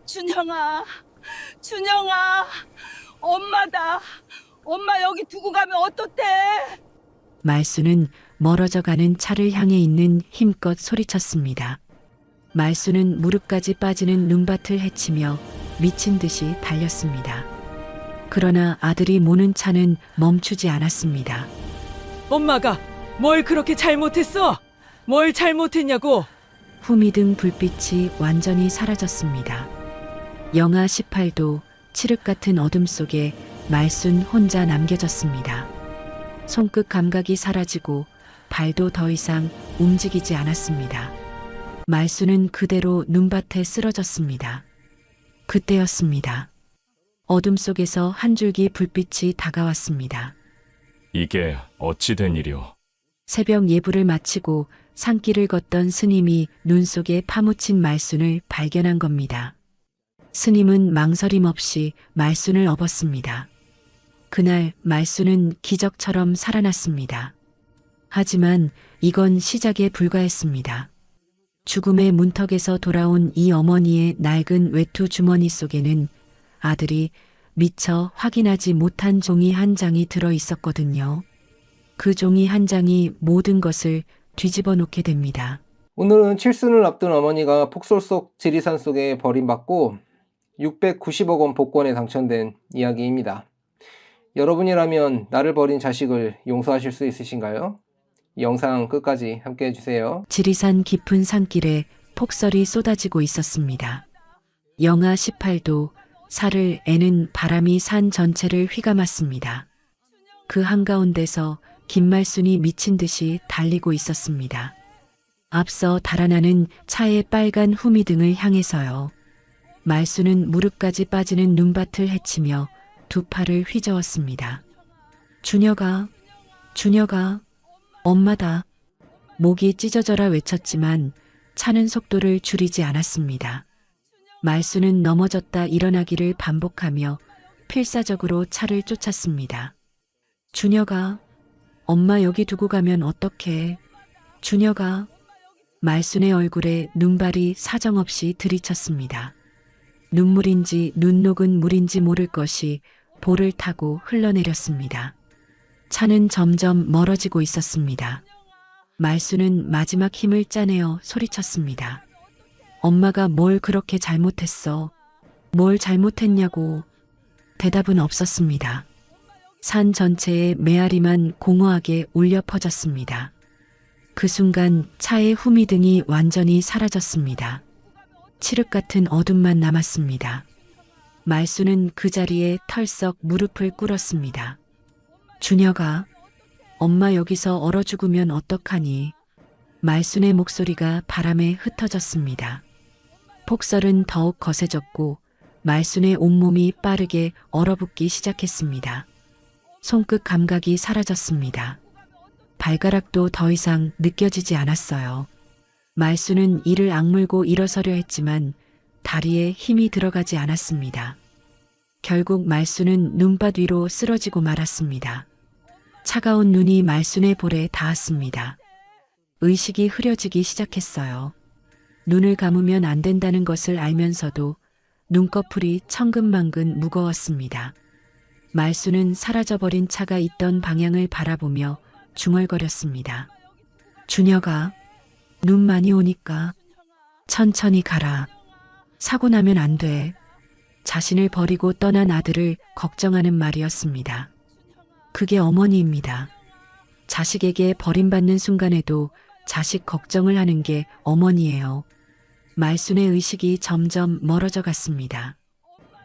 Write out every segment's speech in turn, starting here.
준영아, 준영아, 엄마다. 엄마 여기 두고 가면 어떻대? 말수는 멀어져 가는 차를 향해 있는 힘껏 소리쳤습니다. 말수는 무릎까지 빠지는 눈밭을 헤치며 미친 듯이 달렸습니다. 그러나 아들이 모는 차는 멈추지 않았습니다. 엄마가 뭘 그렇게 잘못했어? 뭘 잘못했냐고? 후미등 불빛이 완전히 사라졌습니다. 영하 18도 칠흑 같은 어둠 속에 말순 혼자 남겨졌습니다. 손끝 감각이 사라지고 발도 더 이상 움직이지 않았습니다. 말순은 그대로 눈밭에 쓰러졌습니다. 그때였습니다. 어둠 속에서 한 줄기 불빛이 다가왔습니다. 이게 어찌 된 일이오? 새벽 예불을 마치고 산길을 걷던 스님이 눈 속에 파묻힌 말순을 발견한 겁니다. 스님은 망설임 없이 말순을 업었습니다. 그날 말순은 기적처럼 살아났습니다. 하지만 이건 시작에 불과했습니다. 죽음의 문턱에서 돌아온 이 어머니의 낡은 외투 주머니 속에는 아들이 미처 확인하지 못한 종이 한 장이 들어 있었거든요. 그 종이 한 장이 모든 것을 뒤집어 놓게 됩니다. 오늘은 칠순을 앞둔 어머니가 폭설 속 지리산 속에 버림받고 690억 원 복권에 당첨된 이야기입니다. 여러분이라면 나를 버린 자식을 용서하실 수 있으신가요? 이 영상 끝까지 함께 해주세요. 지리산 깊은 산길에 폭설이 쏟아지고 있었습니다. 영하 18도 살을 애는 바람이 산 전체를 휘감았습니다. 그 한가운데서 김말순이 미친 듯이 달리고 있었습니다. 앞서 달아나는 차의 빨간 후미등을 향해서요. 말순은 무릎까지 빠지는 눈밭을 헤치며 두 팔을 휘저었습니다. 준혁아, 준혁아, 엄마다. 목이 찢어져라 외쳤지만 차는 속도를 줄이지 않았습니다. 말순은 넘어졌다 일어나기를 반복하며 필사적으로 차를 쫓았습니다. 준혁아, 엄마 여기 두고 가면 어떡해. 준혁아. 말순의 얼굴에 눈발이 사정없이 들이쳤습니다. 눈물인지 눈 녹은 물인지 모를 것이 볼을 타고 흘러내렸습니다. 차는 점점 멀어지고 있었습니다. 말순은 마지막 힘을 짜내어 소리쳤습니다. 엄마가 뭘 그렇게 잘못했어? 뭘 잘못했냐고. 대답은 없었습니다. 산 전체에 메아리만 공허하게 울려 퍼졌습니다. 그 순간 차의 후미등이 완전히 사라졌습니다. 칠흑 같은 어둠만 남았습니다. 말순은 그 자리에 털썩 무릎을 꿇었습니다. 준혁아, 엄마 여기서 얼어 죽으면 어떡하니? 말순의 목소리가 바람에 흩어졌습니다. 폭설은 더욱 거세졌고 말순의 온몸이 빠르게 얼어붙기 시작했습니다. 손끝 감각이 사라졌습니다. 발가락도 더 이상 느껴지지 않았어요. 말순은 이를 악물고 일어서려 했지만 다리에 힘이 들어가지 않았습니다. 결국 말순은 눈밭 위로 쓰러지고 말았습니다. 차가운 눈이 말순의 볼에 닿았습니다. 의식이 흐려지기 시작했어요. 눈을 감으면 안 된다는 것을 알면서도 눈꺼풀이 천근만근 무거웠습니다. 말순은 사라져버린 차가 있던 방향을 바라보며 중얼거렸습니다. 준혁아, 눈 많이 오니까 천천히 가라. 사고 나면 안 돼. 자신을 버리고 떠난 아들을 걱정하는 말이었습니다. 그게 어머니입니다. 자식에게 버림받는 순간에도 자식 걱정을 하는 게 어머니예요. 말순의 의식이 점점 멀어져 갔습니다.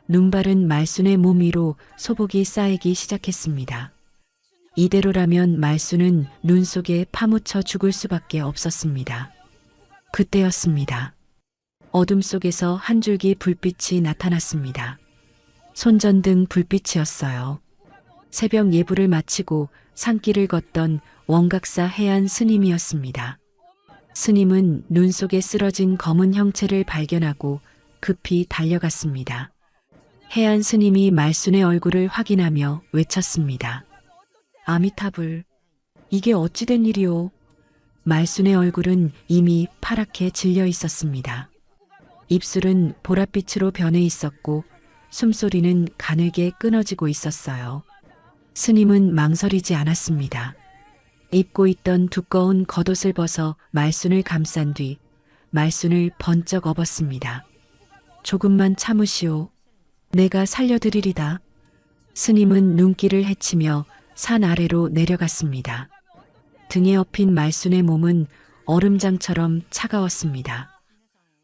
눈발은 말순의 몸 위로 소복이 쌓이기 시작했습니다. 이대로라면 말순은 눈 속에 파묻혀 죽을 수밖에 없었습니다. 그때였습니다. 어둠 속에서 한 줄기 불빛이 나타났습니다. 손전등 불빛이었어요. 새벽 예불을 마치고 산길을 걷던 원각사 해안 스님이었습니다. 스님은 눈 속에 쓰러진 검은 형체를 발견하고 급히 달려갔습니다. 해안 스님이 말순의 얼굴을 확인하며 외쳤습니다. 아미타불, 이게 어찌된 일이오? 말순의 얼굴은 이미 파랗게 질려 있었습니다. 입술은 보랏빛으로 변해 있었고 숨소리는 가늘게 끊어지고 있었어요. 스님은 망설이지 않았습니다. 입고 있던 두꺼운 겉옷을 벗어 말순을 감싼 뒤 말순을 번쩍 업었습니다. 조금만 참으시오. 내가 살려드리리다. 스님은 눈길을 헤치며 산 아래로 내려갔습니다. 등에 업힌 말순의 몸은 얼음장처럼 차가웠습니다.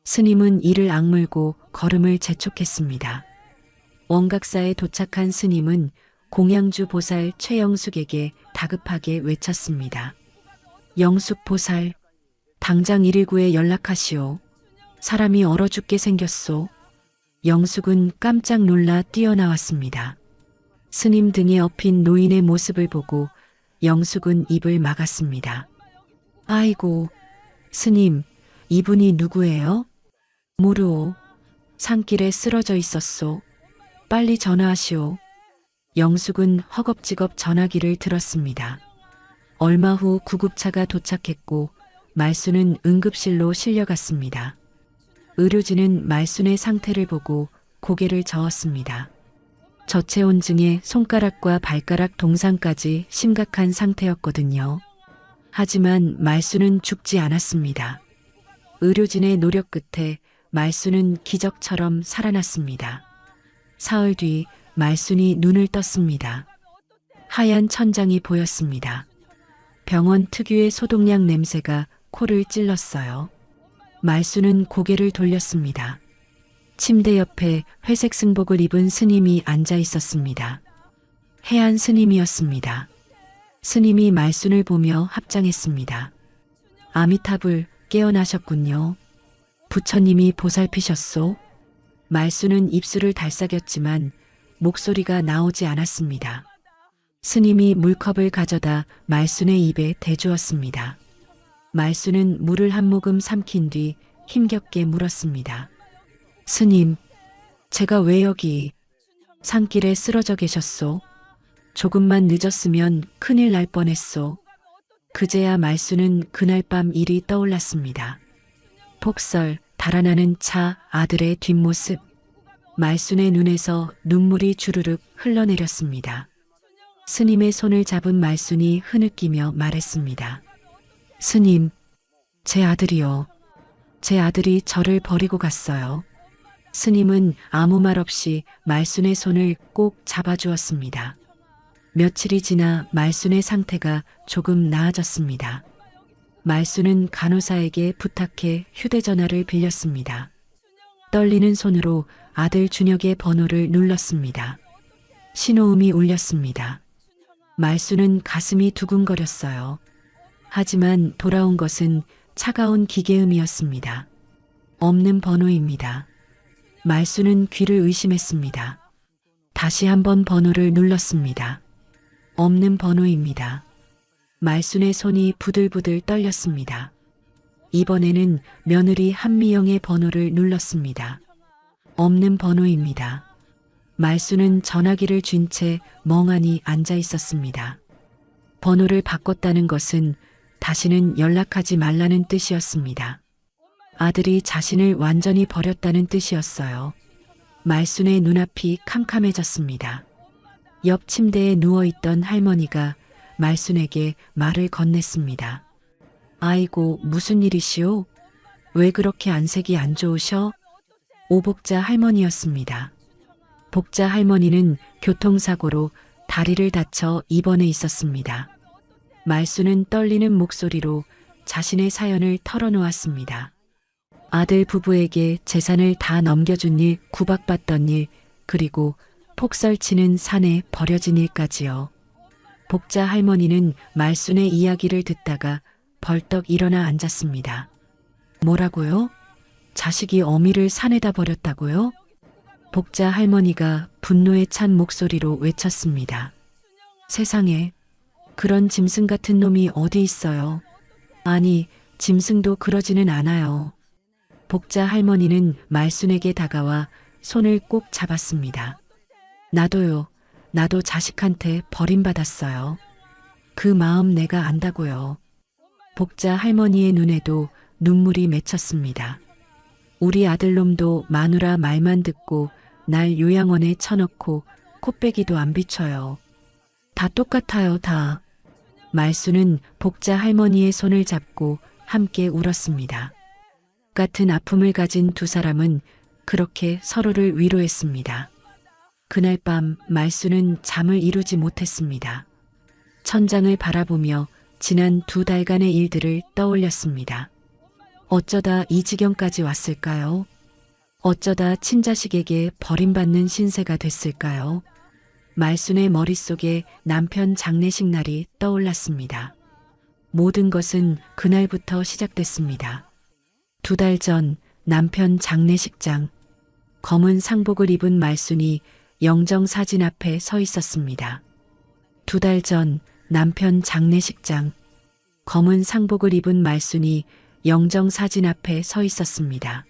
스님은 이를 악물고 걸음을 재촉했습니다. 원각사에 도착한 스님은 공양주 보살 최영숙에게 다급하게 외쳤습니다. 영숙 보살, 당장 119에 연락하시오. 사람이 얼어 죽게 생겼소. 영숙은 깜짝 놀라 뛰어나왔습니다. 스님 등에 업힌 노인의 모습을 보고 영숙은 입을 막았습니다. 아이고, 스님, 이분이 누구예요? 모르오. 산길에 쓰러져 있었소. 빨리 전화하시오. 영숙은 허겁지겁 전화기를 들었습니다. 얼마 후 구급차가 도착했고 말순은 응급실로 실려갔습니다. 의료진은 말순의 상태를 보고 고개를 저었습니다. 저체온증에 손가락과 발가락 동상까지 심각한 상태였거든요. 하지만 말순은 죽지 않았습니다. 의료진의 노력 끝에 말순은 기적처럼 살아났습니다. 사흘 뒤 말순이 눈을 떴습니다. 하얀 천장이 보였습니다. 병원 특유의 소독약 냄새가 코를 찔렀어요. 말순은 고개를 돌렸습니다. 침대 옆에 회색 승복을 입은 스님이 앉아 있었습니다. 해안 스님이었습니다. 스님이 말순을 보며 합장했습니다. 아미타불, 깨어나셨군요. 부처님이 보살피셨소? 말순은 입술을 달싹였지만 목소리가 나오지 않았습니다. 스님이 물컵을 가져다 말순의 입에 대주었습니다. 말순은 물을 한 모금 삼킨 뒤 힘겹게 물었습니다. 스님, 제가 왜 여기 산길에 쓰러져 계셨소? 조금만 늦었으면 큰일 날 뻔했소. 그제야 말순은 그날 밤 일이 떠올랐습니다. 폭설, 달아나는 차, 아들의 뒷모습. 말순의 눈에서 눈물이 주르륵 흘러내렸습니다. 스님의 손을 잡은 말순이 흐느끼며 말했습니다. 스님, 제 아들이요. 제 아들이 저를 버리고 갔어요. 스님은 아무 말 없이 말순의 손을 꼭 잡아주었습니다. 며칠이 지나 말순의 상태가 조금 나아졌습니다. 말순은 간호사에게 부탁해 휴대전화를 빌렸습니다. 떨리는 손으로 아들 준혁의 번호를 눌렀습니다. 신호음이 울렸습니다. 말순은 가슴이 두근거렸어요. 하지만 돌아온 것은 차가운 기계음이었습니다. 없는 번호입니다. 말순은 귀를 의심했습니다. 다시 한번 번호를 눌렀습니다. 없는 번호입니다. 말순의 손이 부들부들 떨렸습니다. 이번에는 며느리 한미영의 번호를 눌렀습니다. 없는 번호입니다. 말순은 전화기를 쥔 채 멍하니 앉아 있었습니다. 번호를 바꿨다는 것은 다시는 연락하지 말라는 뜻이었습니다. 아들이 자신을 완전히 버렸다는 뜻이었어요. 말순의 눈앞이 캄캄해졌습니다. 옆 침대에 누워있던 할머니가 말순에게 말을 건넸습니다. 아이고, 무슨 일이시오? 왜 그렇게 안색이 안 좋으셔? 오복자 할머니였습니다. 복자 할머니는 교통사고로 다리를 다쳐 입원해 있었습니다. 말순은 떨리는 목소리로 자신의 사연을 털어놓았습니다. 아들 부부에게 재산을 다 넘겨준 일, 구박받던 일, 그리고 폭설치는 산에 버려진 일까지요. 복자 할머니는 말순의 이야기를 듣다가 벌떡 일어나 앉았습니다. 뭐라고요? 자식이 어미를 산에다 버렸다고요? 복자 할머니가 분노에 찬 목소리로 외쳤습니다. 세상에, 그런 짐승 같은 놈이 어디 있어요? 아니, 짐승도 그러지는 않아요. 복자 할머니는 말순에게 다가와 손을 꼭 잡았습니다. 나도요. 나도 자식한테 버림받았어요. 그 마음 내가 안다고요. 복자 할머니의 눈에도 눈물이 맺혔습니다. 우리 아들놈도 마누라 말만 듣고 날 요양원에 쳐넣고 코빼기도 안 비춰요. 다 똑같아요, 다. 말수는 복자 할머니의 손을 잡고 함께 울었습니다. 같은 아픔을 가진 두 사람은 그렇게 서로를 위로했습니다. 그날 밤 말수는 잠을 이루지 못했습니다. 천장을 바라보며 지난 2달간의 일들을 떠올렸습니다. 어쩌다 이 지경까지 왔을까요? 어쩌다 친자식에게 버림받는 신세가 됐을까요? 말순의 머릿속에 남편 장례식 날이 떠올랐습니다. 모든 것은 그날부터 시작됐습니다. 2달 전 남편 장례식장. 검은 상복을 입은 말순이 영정사진 앞에 서 있었습니다. 2달 전 남편 장례식장. 검은 상복을 입은 말순이 영정사진 앞에 서 있었습니다.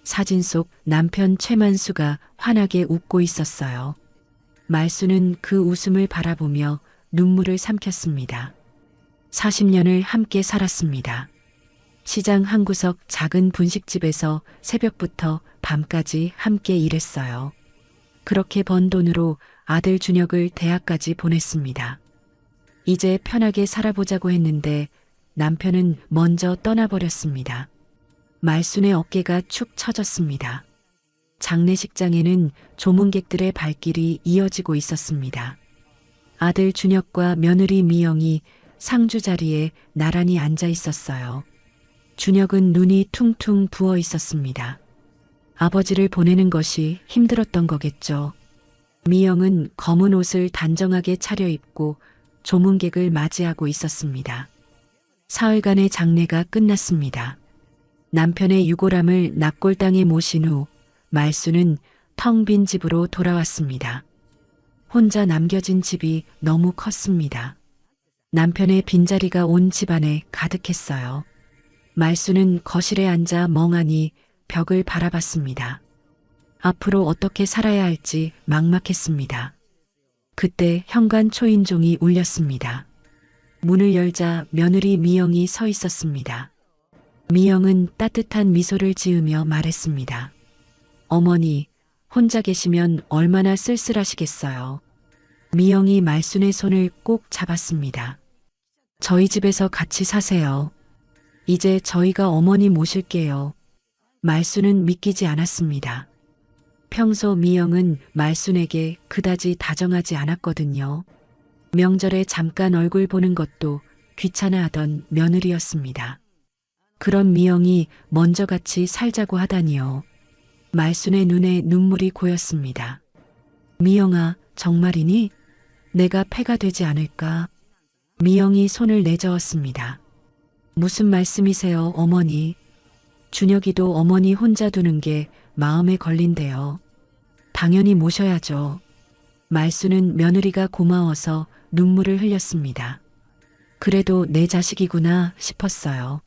사진 속 남편 최만수가 환하게 웃고 있었어요. 말수는 그 웃음을 바라보며 눈물을 삼켰습니다. 40년을 함께 살았습니다. 시장 한 구석 작은 분식집에서 새벽부터 밤까지 함께 일했어요. 그렇게 번 돈으로 아들 준혁을 대학까지 보냈습니다. 이제 편하게 살아보자고 했는데 남편은 먼저 떠나버렸습니다. 말순의 어깨가 축 처졌습니다. 장례식장에는 조문객들의 발길이 이어지고 있었습니다. 아들 준혁과 며느리 미영이 상주 자리에 나란히 앉아 있었어요. 준혁은 눈이 퉁퉁 부어 있었습니다. 아버지를 보내는 것이 힘들었던 거겠죠. 미영은 검은 옷을 단정하게 차려입고 조문객을 맞이하고 있었습니다. 사흘간의 장례가 끝났습니다. 남편의 유골함을 납골당에 모신 후 말수는 텅 빈 집으로 돌아왔습니다. 혼자 남겨진 집이 너무 컸습니다. 남편의 빈자리가 온 집안에 가득했어요. 말수는 거실에 앉아 멍하니 벽을 바라봤습니다. 앞으로 어떻게 살아야 할지 막막했습니다. 그때 현관 초인종이 울렸습니다. 문을 열자 며느리 미영이 서 있었습니다. 미영은 따뜻한 미소를 지으며 말했습니다. 어머니, 혼자 계시면 얼마나 쓸쓸하시겠어요. 미영이 말순의 손을 꼭 잡았습니다. 저희 집에서 같이 사세요. 이제 저희가 어머니 모실게요. 말순은 믿기지 않았습니다. 평소 미영은 말순에게 그다지 다정하지 않았거든요. 명절에 잠깐 얼굴 보는 것도 귀찮아하던 며느리였습니다. 그런 미영이 먼저 같이 살자고 하다니요. 말순의 눈에 눈물이 고였습니다. 미영아, 정말이니? 내가 패가 되지 않을까? 미영이 손을 내저었습니다. 무슨 말씀이세요, 어머니? 준혁이도 어머니 혼자 두는 게 마음에 걸린대요. 당연히 모셔야죠. 말수는 며느리가 고마워서 눈물을 흘렸습니다. 그래도 내 자식이구나 싶었어요.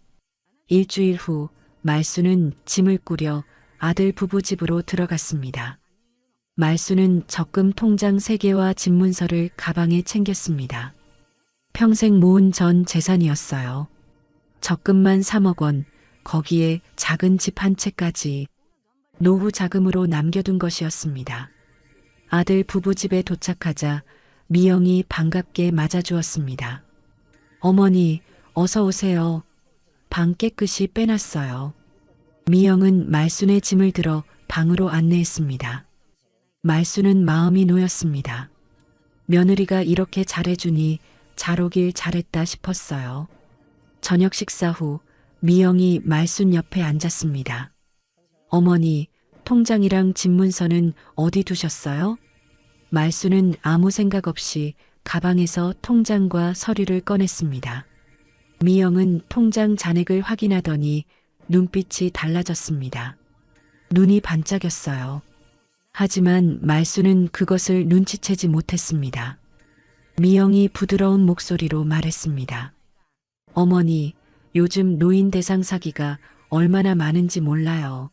일주일 후 말수는 짐을 꾸려 아들 부부 집으로 들어갔습니다. 말수는 적금 통장 3개와 집문서를 가방에 챙겼습니다. 평생 모은 전 재산이었어요. 적금만 3억 원, 거기에 작은 집 한 채까지 노후 자금으로 남겨둔 것이었습니다. 아들 부부 집에 도착하자 미영이 반갑게 맞아주었습니다. 어머니, 어서 오세요. 방 깨끗이 빼놨어요. 미영은 말순의 짐을 들어 방으로 안내했습니다. 말순은 마음이 놓였습니다. 며느리가 이렇게 잘해주니 잘 오길 잘했다 싶었어요. 저녁 식사 후 미영이 말순 옆에 앉았습니다. 어머니, 통장이랑 집문서는 어디 두셨어요? 말순은 아무 생각 없이 가방에서 통장과 서류를 꺼냈습니다. 미영은 통장 잔액을 확인하더니 눈빛이 달라졌습니다. 눈이 반짝였어요. 하지만 말순은 그것을 눈치채지 못했습니다. 미영이 부드러운 목소리로 말했습니다. 어머니, 요즘 노인 대상 사기가 얼마나 많은지 몰라요.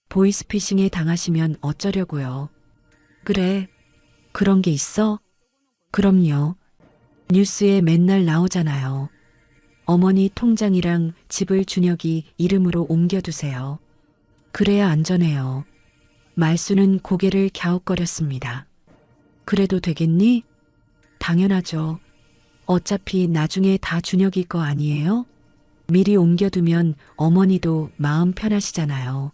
보이스피싱에 당하시면 어쩌려고요. 그래, 그런 게 있어? 그럼요. 뉴스에 맨날 나오잖아요. 어머니 통장이랑 집을 준혁이 이름으로 옮겨두세요. 그래야 안전해요. 말수는 고개를 갸웃거렸습니다. 그래도 되겠니? 당연하죠. 어차피 나중에 다 준혁이 거 아니에요? 미리 옮겨두면 어머니도 마음 편하시잖아요.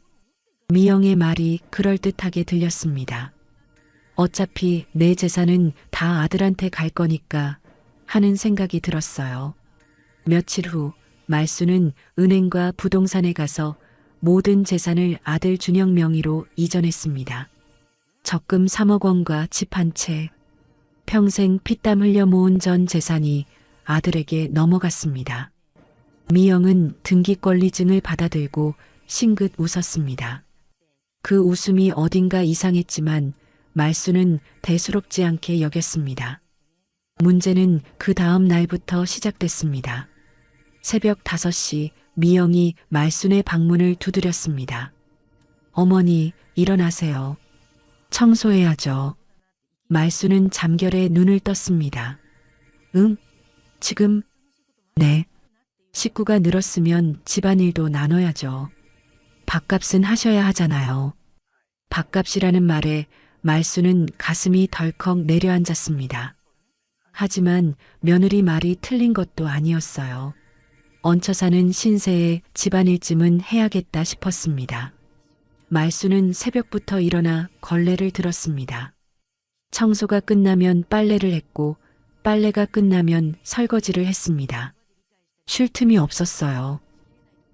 미영의 말이 그럴듯하게 들렸습니다. 어차피 내 재산은 다 아들한테 갈 거니까 하는 생각이 들었어요. 며칠 후 말수는 은행과 부동산에 가서 모든 재산을 아들 준혁 명의로 이전했습니다. 적금 3억 원과 집 한 채, 평생 피땀 흘려 모은 전 재산이 아들에게 넘어갔습니다. 미영은 등기권리증을 받아들고 싱긋 웃었습니다. 그 웃음이 어딘가 이상했지만 말수는 대수롭지 않게 여겼습니다. 문제는 그 다음 날부터 시작됐습니다. 새벽 5시 미영이 말순의 방문을 두드렸습니다. 어머니, 일어나세요. 청소해야죠. 말순은 잠결에 눈을 떴습니다. 응? 지금? 네. 식구가 늘었으면 집안일도 나눠야죠. 밥값은 하셔야 하잖아요. 밥값이라는 말에 말수는 가슴이 덜컥 내려앉았습니다. 하지만 며느리 말이 틀린 것도 아니었어요. 얹혀 사는 신세에 집안일쯤은 해야겠다 싶었습니다. 말수는 새벽부터 일어나 걸레를 들었습니다. 청소가 끝나면 빨래를 했고 빨래가 끝나면 설거지를 했습니다. 쉴 틈이 없었어요.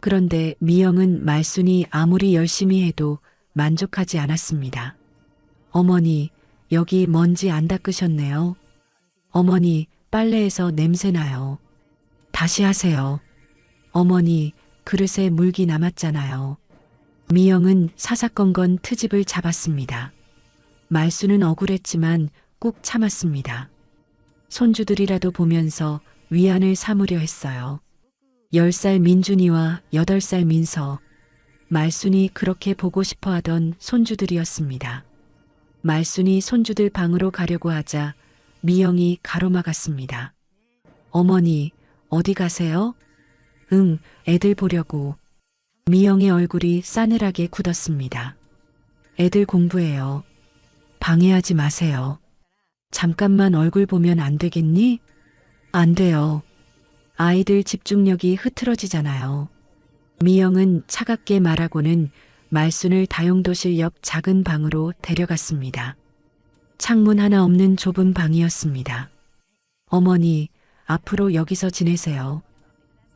그런데 미영은 말순이 아무리 열심히 해도 만족하지 않았습니다. 어머니, 여기 먼지 안 닦으셨네요. 어머니, 빨래에서 냄새나요. 다시 하세요. 어머니, 그릇에 물기 남았잖아요. 미영은 사사건건 트집을 잡았습니다. 말수는 억울했지만 꾹 참았습니다. 손주들이라도 보면서 위안을 삼으려 했어요. 10살 민준이와 8살 민서, 말순이 그렇게 보고 싶어 하던 손주들이었습니다. 말순이 손주들 방으로 가려고 하자 미영이 가로막았습니다. 어머니, 어디 가세요? 응, 애들 보려고. 미영의 얼굴이 싸늘하게 굳었습니다. 애들 공부해요. 방해하지 마세요. 잠깐만 얼굴 보면 안 되겠니? 안 돼요. 아이들 집중력이 흐트러지잖아요. 미영은 차갑게 말하고는 말순을 다용도실 옆 작은 방으로 데려갔습니다. 창문 하나 없는 좁은 방이었습니다. 어머니, 앞으로 여기서 지내세요.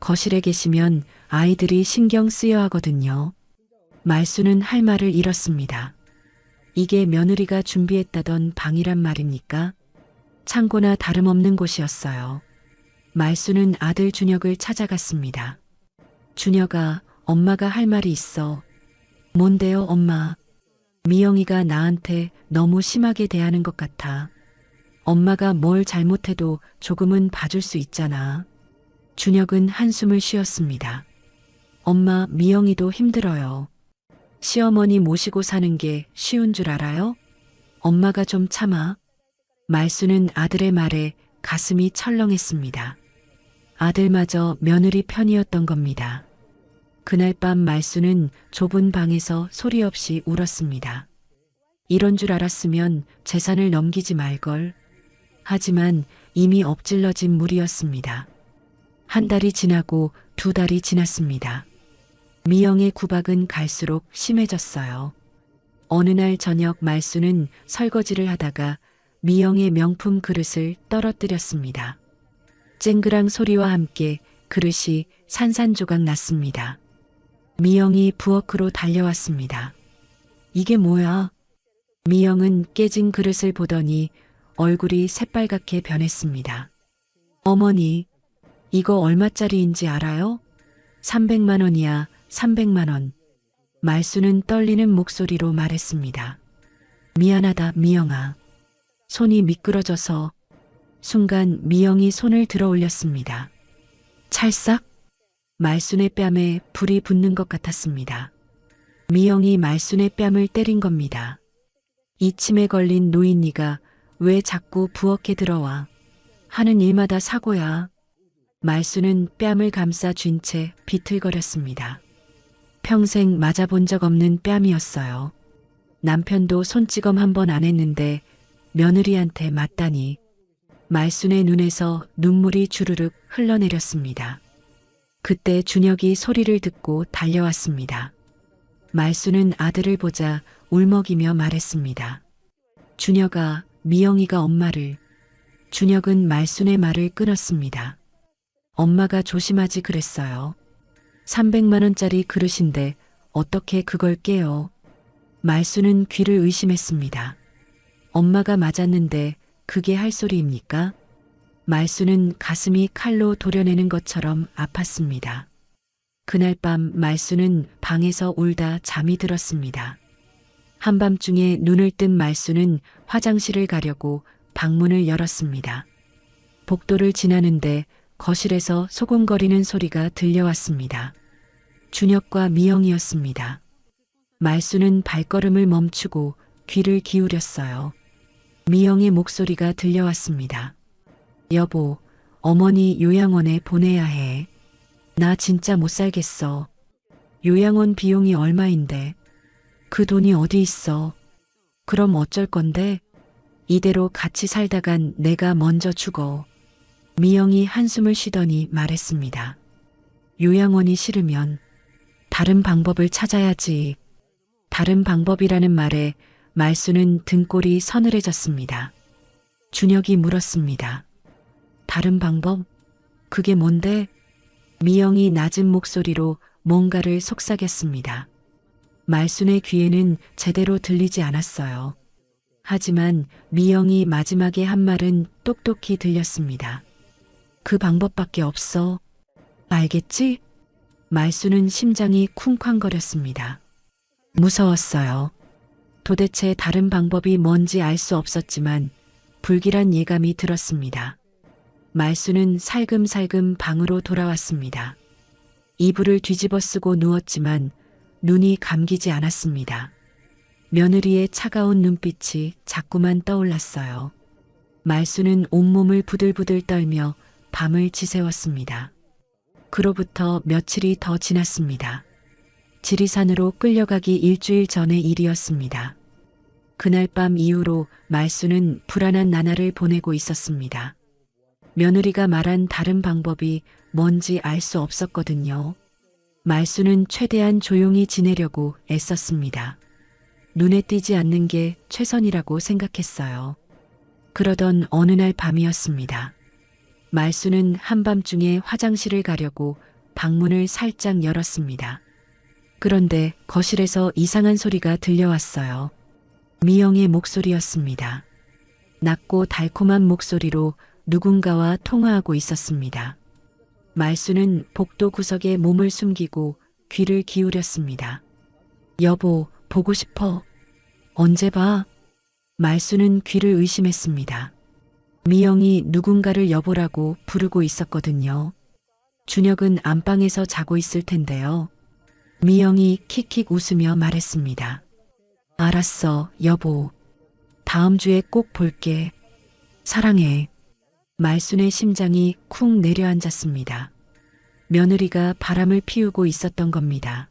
거실에 계시면 아이들이 신경 쓰여 하거든요. 말순은 할 말을 잃었습니다. 이게 며느리가 준비했다던 방이란 말입니까? 창고나 다름없는 곳이었어요. 말순은 아들 준혁을 찾아갔습니다. 준혁아, 엄마가 할 말이 있어. 뭔데요, 엄마? 미영이가 나한테 너무 심하게 대하는 것 같아. 엄마가 뭘 잘못해도 조금은 봐줄 수 있잖아. 준혁은 한숨을 쉬었습니다. 엄마, 미영이도 힘들어요. 시어머니 모시고 사는 게 쉬운 줄 알아요? 엄마가 좀 참아. 말수는 아들의 말에 가슴이 철렁했습니다. 아들마저 며느리 편이었던 겁니다. 그날 밤 말수는 좁은 방에서 소리 없이 울었습니다. 이런 줄 알았으면 재산을 넘기지 말걸. 하지만 이미 엎질러진 물이었습니다. 한 달이 지나고 2달이 지났습니다. 미영의 구박은 갈수록 심해졌어요. 어느 날 저녁 말수는 설거지를 하다가 미영의 명품 그릇을 떨어뜨렸습니다. 쨍그랑 소리와 함께 그릇이 산산조각 났습니다. 미영이 부엌으로 달려왔습니다. 이게 뭐야? 미영은 깨진 그릇을 보더니 얼굴이 새빨갛게 변했습니다. 어머니, 이거 얼마짜리인지 알아요? 300만 원이야, 300만 원. 말수는 떨리는 목소리로 말했습니다. 미안하다, 미영아. 손이 미끄러져서. 순간 미영이 손을 들어 올렸습니다. 찰싹? 말순의 뺨에 불이 붙는 것 같았습니다. 미영이 말순의 뺨을 때린 겁니다. 이 침에 걸린 노인네가 왜 자꾸 부엌에 들어와? 하는 일마다 사고야. 말순은 뺨을 감싸 쥔 채 비틀거렸습니다. 평생 맞아본 적 없는 뺨이었어요. 남편도 손찌검 한 번 안 했는데 며느리한테 맞다니. 말순의 눈에서 눈물이 주르륵 흘러내렸습니다. 그때 준혁이 소리를 듣고 달려왔습니다. 말순은 아들을 보자 울먹이며 말했습니다. 준혁아, 미영이가 엄마를. 준혁은 말순의 말을 끊었습니다. 엄마가 조심하지 그랬어요. 300만 원짜리 그릇인데 어떻게 그걸 깨요? 말순은 귀를 의심했습니다. 엄마가 맞았는데 그게 할 소리입니까? 말순은 가슴이 칼로 도려내는 것처럼 아팠습니다. 그날 밤 말순은 방에서 울다 잠이 들었습니다. 한밤중에 눈을 뜬 말순은 화장실을 가려고 방문을 열었습니다. 복도를 지나는데 거실에서 소곤거리는 소리가 들려왔습니다. 준혁과 미영이었습니다. 말순은 발걸음을 멈추고 귀를 기울였어요. 미영의 목소리가 들려왔습니다. 여보, 어머니 요양원에 보내야 해. 나 진짜 못 살겠어. 요양원 비용이 얼마인데? 그 돈이 어디 있어? 그럼 어쩔 건데? 이대로 같이 살다간 내가 먼저 죽어. 미영이 한숨을 쉬더니 말했습니다. 요양원이 싫으면 다른 방법을 찾아야지. 다른 방법이라는 말에 말순은 등골이 서늘해졌습니다. 준혁이 물었습니다. 다른 방법? 그게 뭔데? 미영이 낮은 목소리로 뭔가를 속삭였습니다. 말순의 귀에는 제대로 들리지 않았어요. 하지만 미영이 마지막에 한 말은 똑똑히 들렸습니다. 그 방법밖에 없어. 알겠지? 말순은 심장이 쿵쾅거렸습니다. 무서웠어요. 도대체 다른 방법이 뭔지 알 수 없었지만 불길한 예감이 들었습니다. 말순은 살금살금 방으로 돌아왔습니다. 이불을 뒤집어 쓰고 누웠지만 눈이 감기지 않았습니다. 며느리의 차가운 눈빛이 자꾸만 떠올랐어요. 말순은 온몸을 부들부들 떨며 밤을 지새웠습니다. 그로부터 며칠이 더 지났습니다. 지리산으로 끌려가기 일주일 전의 일이었습니다. 그날 밤 이후로 말순은 불안한 나날을 보내고 있었습니다. 며느리가 말한 다른 방법이 뭔지 알 수 없었거든요. 말순은 최대한 조용히 지내려고 애썼습니다. 눈에 띄지 않는 게 최선이라고 생각했어요. 그러던 어느 날 밤이었습니다. 말순은 한밤중에 화장실을 가려고 방문을 살짝 열었습니다. 그런데 거실에서 이상한 소리가 들려왔어요. 미영의 목소리였습니다. 낮고 달콤한 목소리로 누군가와 통화하고 있었습니다. 말순은 복도 구석에 몸을 숨기고 귀를 기울였습니다. 여보, 보고 싶어. 언제 봐? 말순은 귀를 의심했습니다. 미영이 누군가를 여보라고 부르고 있었거든요. 준혁은 안방에서 자고 있을 텐데요. 미영이 킥킥 웃으며 말했습니다. 알았어, 여보. 다음 주에 꼭 볼게. 사랑해. 말순의 심장이 쿵 내려앉았습니다. 며느리가 바람을 피우고 있었던 겁니다.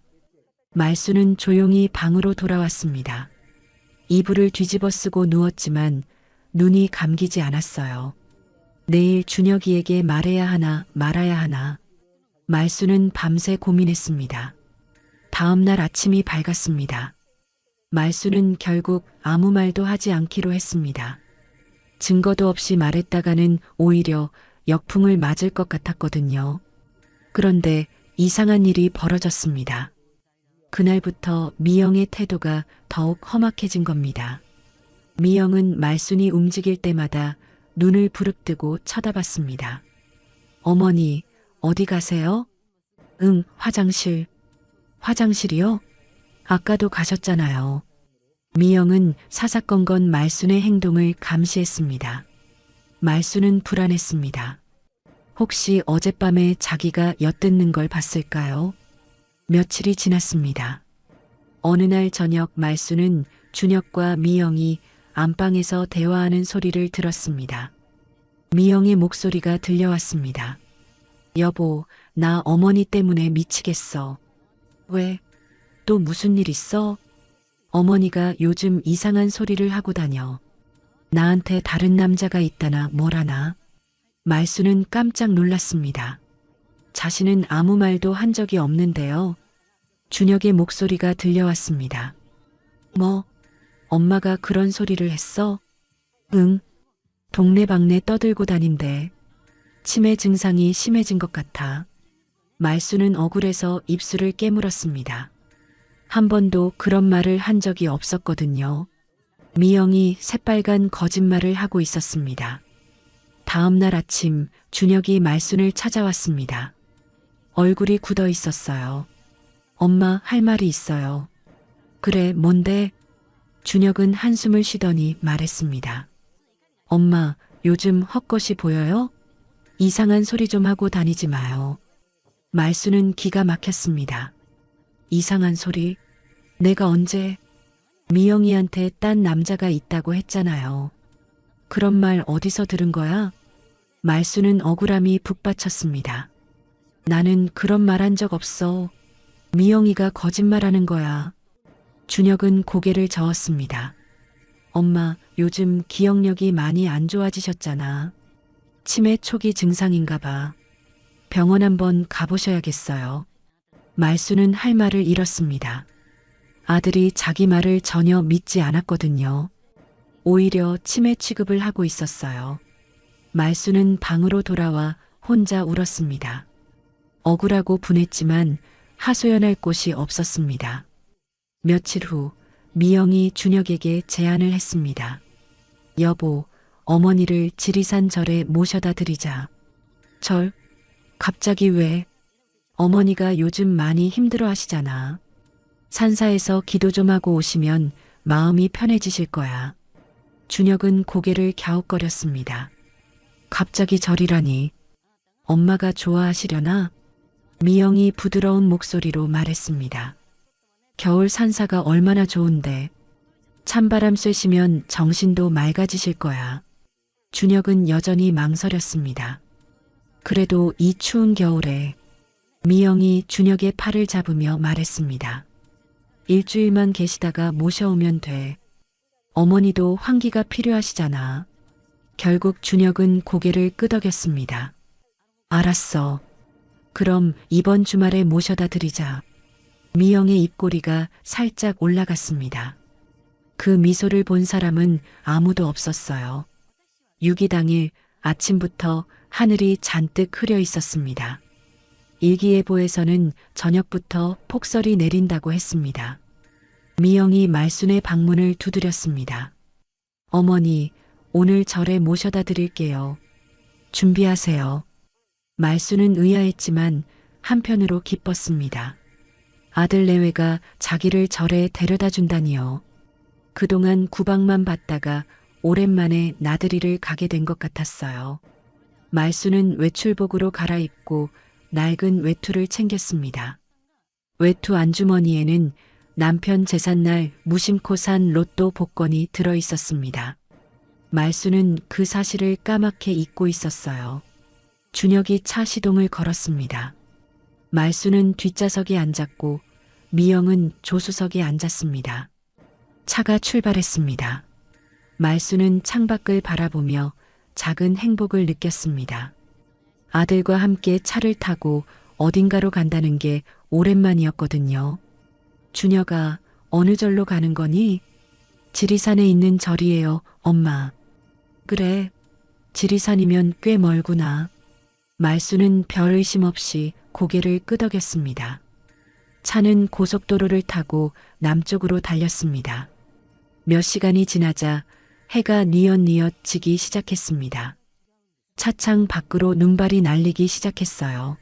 말순은 조용히 방으로 돌아왔습니다. 이불을 뒤집어 쓰고 누웠지만 눈이 감기지 않았어요. 내일 준혁이에게 말해야 하나 말아야 하나. 말순은 밤새 고민했습니다. 다음 날 아침이 밝았습니다. 말순은 결국 아무 말도 하지 않기로 했습니다. 증거도 없이 말했다가는 오히려 역풍을 맞을 것 같았거든요. 그런데 이상한 일이 벌어졌습니다. 그날부터 미영의 태도가 더욱 험악해진 겁니다. 미영은 말순이 움직일 때마다 눈을 부릅뜨고 쳐다봤습니다. 어머니, 어디 가세요? 응, 화장실. 화장실이요? 아까도 가셨잖아요. 미영은 사사건건 말순의 행동을 감시했습니다. 말순은 불안했습니다. 혹시 어젯밤에 자기가 엿듣는 걸 봤을까요? 며칠이 지났습니다. 어느 날 저녁 말순은 준혁과 미영이 안방에서 대화하는 소리를 들었습니다. 미영의 목소리가 들려왔습니다. 여보, 나 어머니 때문에 미치겠어. 왜? 또 무슨 일 있어? 어머니가 요즘 이상한 소리를 하고 다녀. 나한테 다른 남자가 있다나 뭐라나. 말수는 깜짝 놀랐습니다. 자신은 아무 말도 한 적이 없는데요. 준혁의 목소리가 들려왔습니다. 뭐, 엄마가 그런 소리를 했어? 응. 동네방네 떠들고 다닌대. 치매 증상이 심해진 것 같아. 말수는 억울해서 입술을 깨물었습니다. 한 번도 그런 말을 한 적이 없었거든요. 미영이 새빨간 거짓말을 하고 있었습니다. 다음 날 아침 준혁이 말순을 찾아왔습니다. 얼굴이 굳어 있었어요. 엄마, 할 말이 있어요. 그래, 뭔데? 준혁은 한숨을 쉬더니 말했습니다. 엄마, 요즘 헛것이 보여요? 이상한 소리 좀 하고 다니지 마요. 말수는 기가 막혔습니다. 이상한 소리? 내가 언제? 미영이한테 딴 남자가 있다고 했잖아요. 그런 말 어디서 들은 거야? 말수는 억울함이 북받쳤습니다. 나는 그런 말 한 적 없어. 미영이가 거짓말하는 거야. 준혁은 고개를 저었습니다. 엄마, 요즘 기억력이 많이 안 좋아지셨잖아. 치매 초기 증상인가 봐. 병원 한번 가보셔야겠어요. 말수는 할 말을 잃었습니다. 아들이 자기 말을 전혀 믿지 않았거든요. 오히려 치매 취급을 하고 있었어요. 말수는 방으로 돌아와 혼자 울었습니다. 억울하고 분했지만 하소연할 곳이 없었습니다. 며칠 후 미영이 준혁에게 제안을 했습니다. 여보, 어머니를 지리산 절에 모셔다 드리자. 절? 갑자기 왜? 어머니가 요즘 많이 힘들어 하시잖아. 산사에서 기도 좀 하고 오시면 마음이 편해지실 거야. 준혁은 고개를 갸웃거렸습니다. 갑자기 절이라니. 엄마가 좋아하시려나? 미영이 부드러운 목소리로 말했습니다. 겨울 산사가 얼마나 좋은데. 찬바람 쐬시면 정신도 맑아지실 거야. 준혁은 여전히 망설였습니다. 그래도 이 추운 겨울에 미영이 준혁의 팔을 잡으며 말했습니다. 일주일만 계시다가 모셔오면 돼. 어머니도 환기가 필요하시잖아. 결국 준혁은 고개를 끄덕였습니다. 알았어. 그럼 이번 주말에 모셔다 드리자. 미영의 입꼬리가 살짝 올라갔습니다. 그 미소를 본 사람은 아무도 없었어요. 유기 당일 아침부터 하늘이 잔뜩 흐려 있었습니다. 일기예보에서는 저녁부터 폭설이 내린다고 했습니다. 미영이 말순의 방문을 두드렸습니다. 어머니, 오늘 절에 모셔다 드릴게요. 준비하세요. 말순은 의아했지만 한편으로 기뻤습니다. 아들 내외가 자기를 절에 데려다 준다니요. 그동안 구박만 받다가 오랜만에 나들이를 가게 된 것 같았어요. 말순은 외출복으로 갈아입고 낡은 외투를 챙겼습니다. 외투 안주머니에는 남편 제삿날 무심코 산 로또 복권이 들어 있었습니다. 말순은 그 사실을 까맣게 잊고 있었어요. 준혁이 차 시동을 걸었습니다. 말순은 뒷좌석에 앉았고 미영은 조수석에 앉았습니다. 차가 출발했습니다. 말순은 창밖을 바라보며 작은 행복을 느꼈습니다. 아들과 함께 차를 타고 어딘가로 간다는 게 오랜만이었거든요. 준혁아, 어느 절로 가는 거니? 지리산에 있는 절이에요, 엄마. 그래, 지리산이면 꽤 멀구나. 말순은 별 의심 없이 고개를 끄덕였습니다. 차는 고속도로를 타고 남쪽으로 달렸습니다. 몇 시간이 지나자 해가 뉘엿뉘엿 지기 시작했습니다. 차창 밖으로 눈발이 날리기 시작했어요.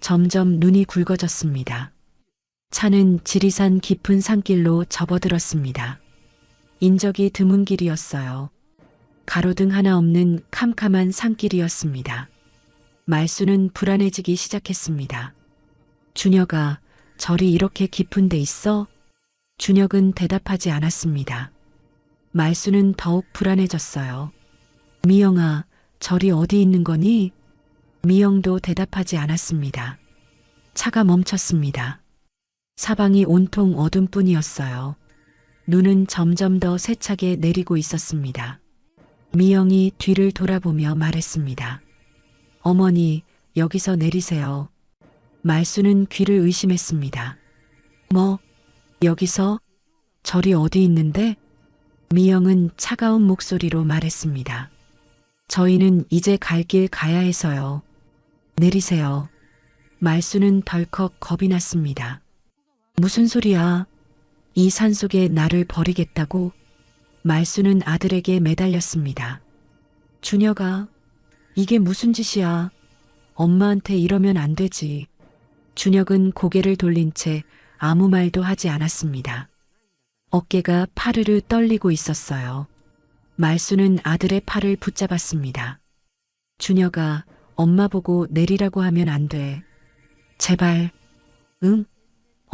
점점 눈이 굵어졌습니다. 차는 지리산 깊은 산길로 접어들었습니다. 인적이 드문 길이었어요. 가로등 하나 없는 캄캄한 산길이었습니다. 말수는 불안해지기 시작했습니다. 준혁아, 절이 이렇게 깊은 데 있어? 준혁은 대답하지 않았습니다. 말수는 더욱 불안해졌어요. 미영아, 절이 어디 있는 거니? 미영도 대답하지 않았습니다. 차가 멈췄습니다. 사방이 온통 어둠뿐이었어요. 눈은 점점 더 세차게 내리고 있었습니다. 미영이 뒤를 돌아보며 말했습니다. 어머니, 여기서 내리세요. 말수는 귀를 의심했습니다. 뭐, 여기서? 절이 어디 있는데? 미영은 차가운 목소리로 말했습니다. 저희는 이제 갈 길 가야 해서요. 내리세요. 말수는 덜컥 겁이 났습니다. 무슨 소리야? 이 산속에 나를 버리겠다고? 말수는 아들에게 매달렸습니다. 준혁아, 이게 무슨 짓이야? 엄마한테 이러면 안 되지. 준혁은 고개를 돌린 채 아무 말도 하지 않았습니다. 어깨가 파르르 떨리고 있었어요. 말수는 아들의 팔을 붙잡았습니다. 준혁아, 엄마 보고 내리라고 하면 안 돼. 제발. 응?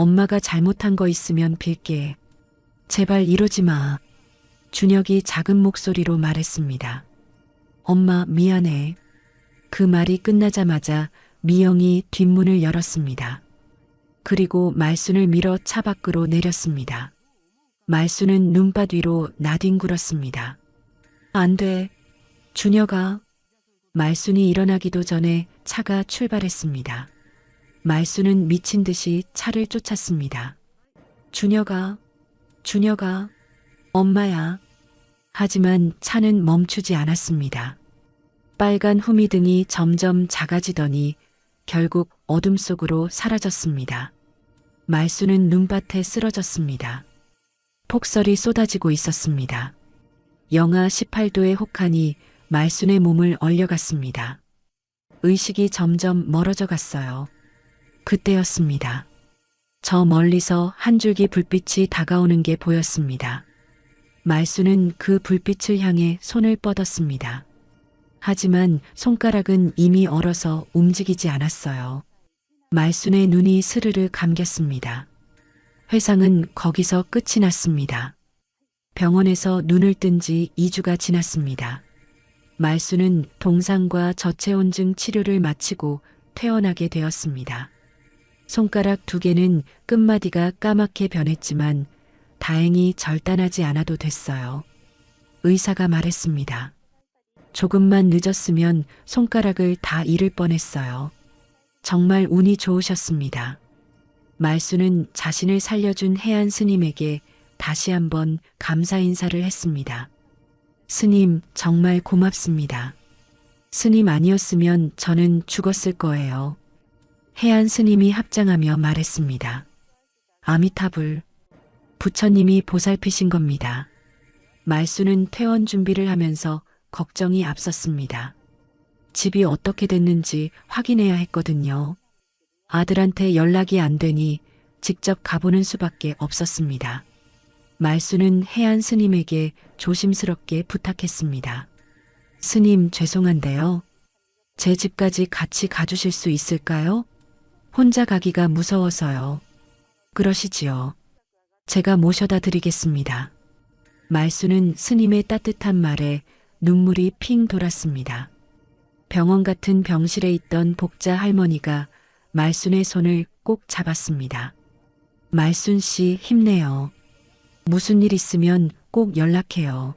엄마가 잘못한 거 있으면 빌게. 제발 이러지 마. 준혁이 작은 목소리로 말했습니다. 엄마 미안해. 그 말이 끝나자마자 미영이 뒷문을 열었습니다. 그리고 말순을 밀어 차 밖으로 내렸습니다. 말순은 눈밭 위로 나뒹굴었습니다. 안 돼. 준혁아. 말순이 일어나기도 전에 차가 출발했습니다. 말순은 미친 듯이 차를 쫓았습니다. 준혁아, 준혁아, 엄마야. 하지만 차는 멈추지 않았습니다. 빨간 후미등이 점점 작아지더니 결국 어둠 속으로 사라졌습니다. 말순은 눈밭에 쓰러졌습니다. 폭설이 쏟아지고 있었습니다. 영하 18도의 혹한이 말순의 몸을 얼려갔습니다. 의식이 점점 멀어져 갔어요. 그때였습니다. 저 멀리서 한 줄기 불빛이 다가오는 게 보였습니다. 말순은 그 불빛을 향해 손을 뻗었습니다. 하지만 손가락은 이미 얼어서 움직이지 않았어요. 말순의 눈이 스르르 감겼습니다. 회상은 거기서 끝이 났습니다. 병원에서 눈을 뜬 지 2주가 지났습니다. 말순은 동상과 저체온증 치료를 마치고 퇴원하게 되었습니다. 손가락 2개는 끝마디가 까맣게 변했지만 다행히 절단하지 않아도 됐어요. 의사가 말했습니다. 조금만 늦었으면 손가락을 다 잃을 뻔했어요. 정말 운이 좋으셨습니다. 말수는 자신을 살려준 해안 스님에게 다시 한번 감사 인사를 했습니다. 스님, 정말 고맙습니다. 스님 아니었으면 저는 죽었을 거예요. 해안 스님이 합장하며 말했습니다. 아미타불, 부처님이 보살피신 겁니다. 말수는 퇴원 준비를 하면서 걱정이 앞섰습니다. 집이 어떻게 됐는지 확인해야 했거든요. 아들한테 연락이 안 되니 직접 가보는 수밖에 없었습니다. 말수는 해안 스님에게 조심스럽게 부탁했습니다. 스님, 죄송한데요. 제 집까지 같이 가주실 수 있을까요? 혼자 가기가 무서워서요. 그러시지요. 제가 모셔다 드리겠습니다. 말수는 스님의 따뜻한 말에 눈물이 핑 돌았습니다. 병원 같은 병실에 있던 복자 할머니가 말순의 손을 꼭 잡았습니다. 말순 씨, 힘내요. 무슨 일 있으면 꼭 연락해요.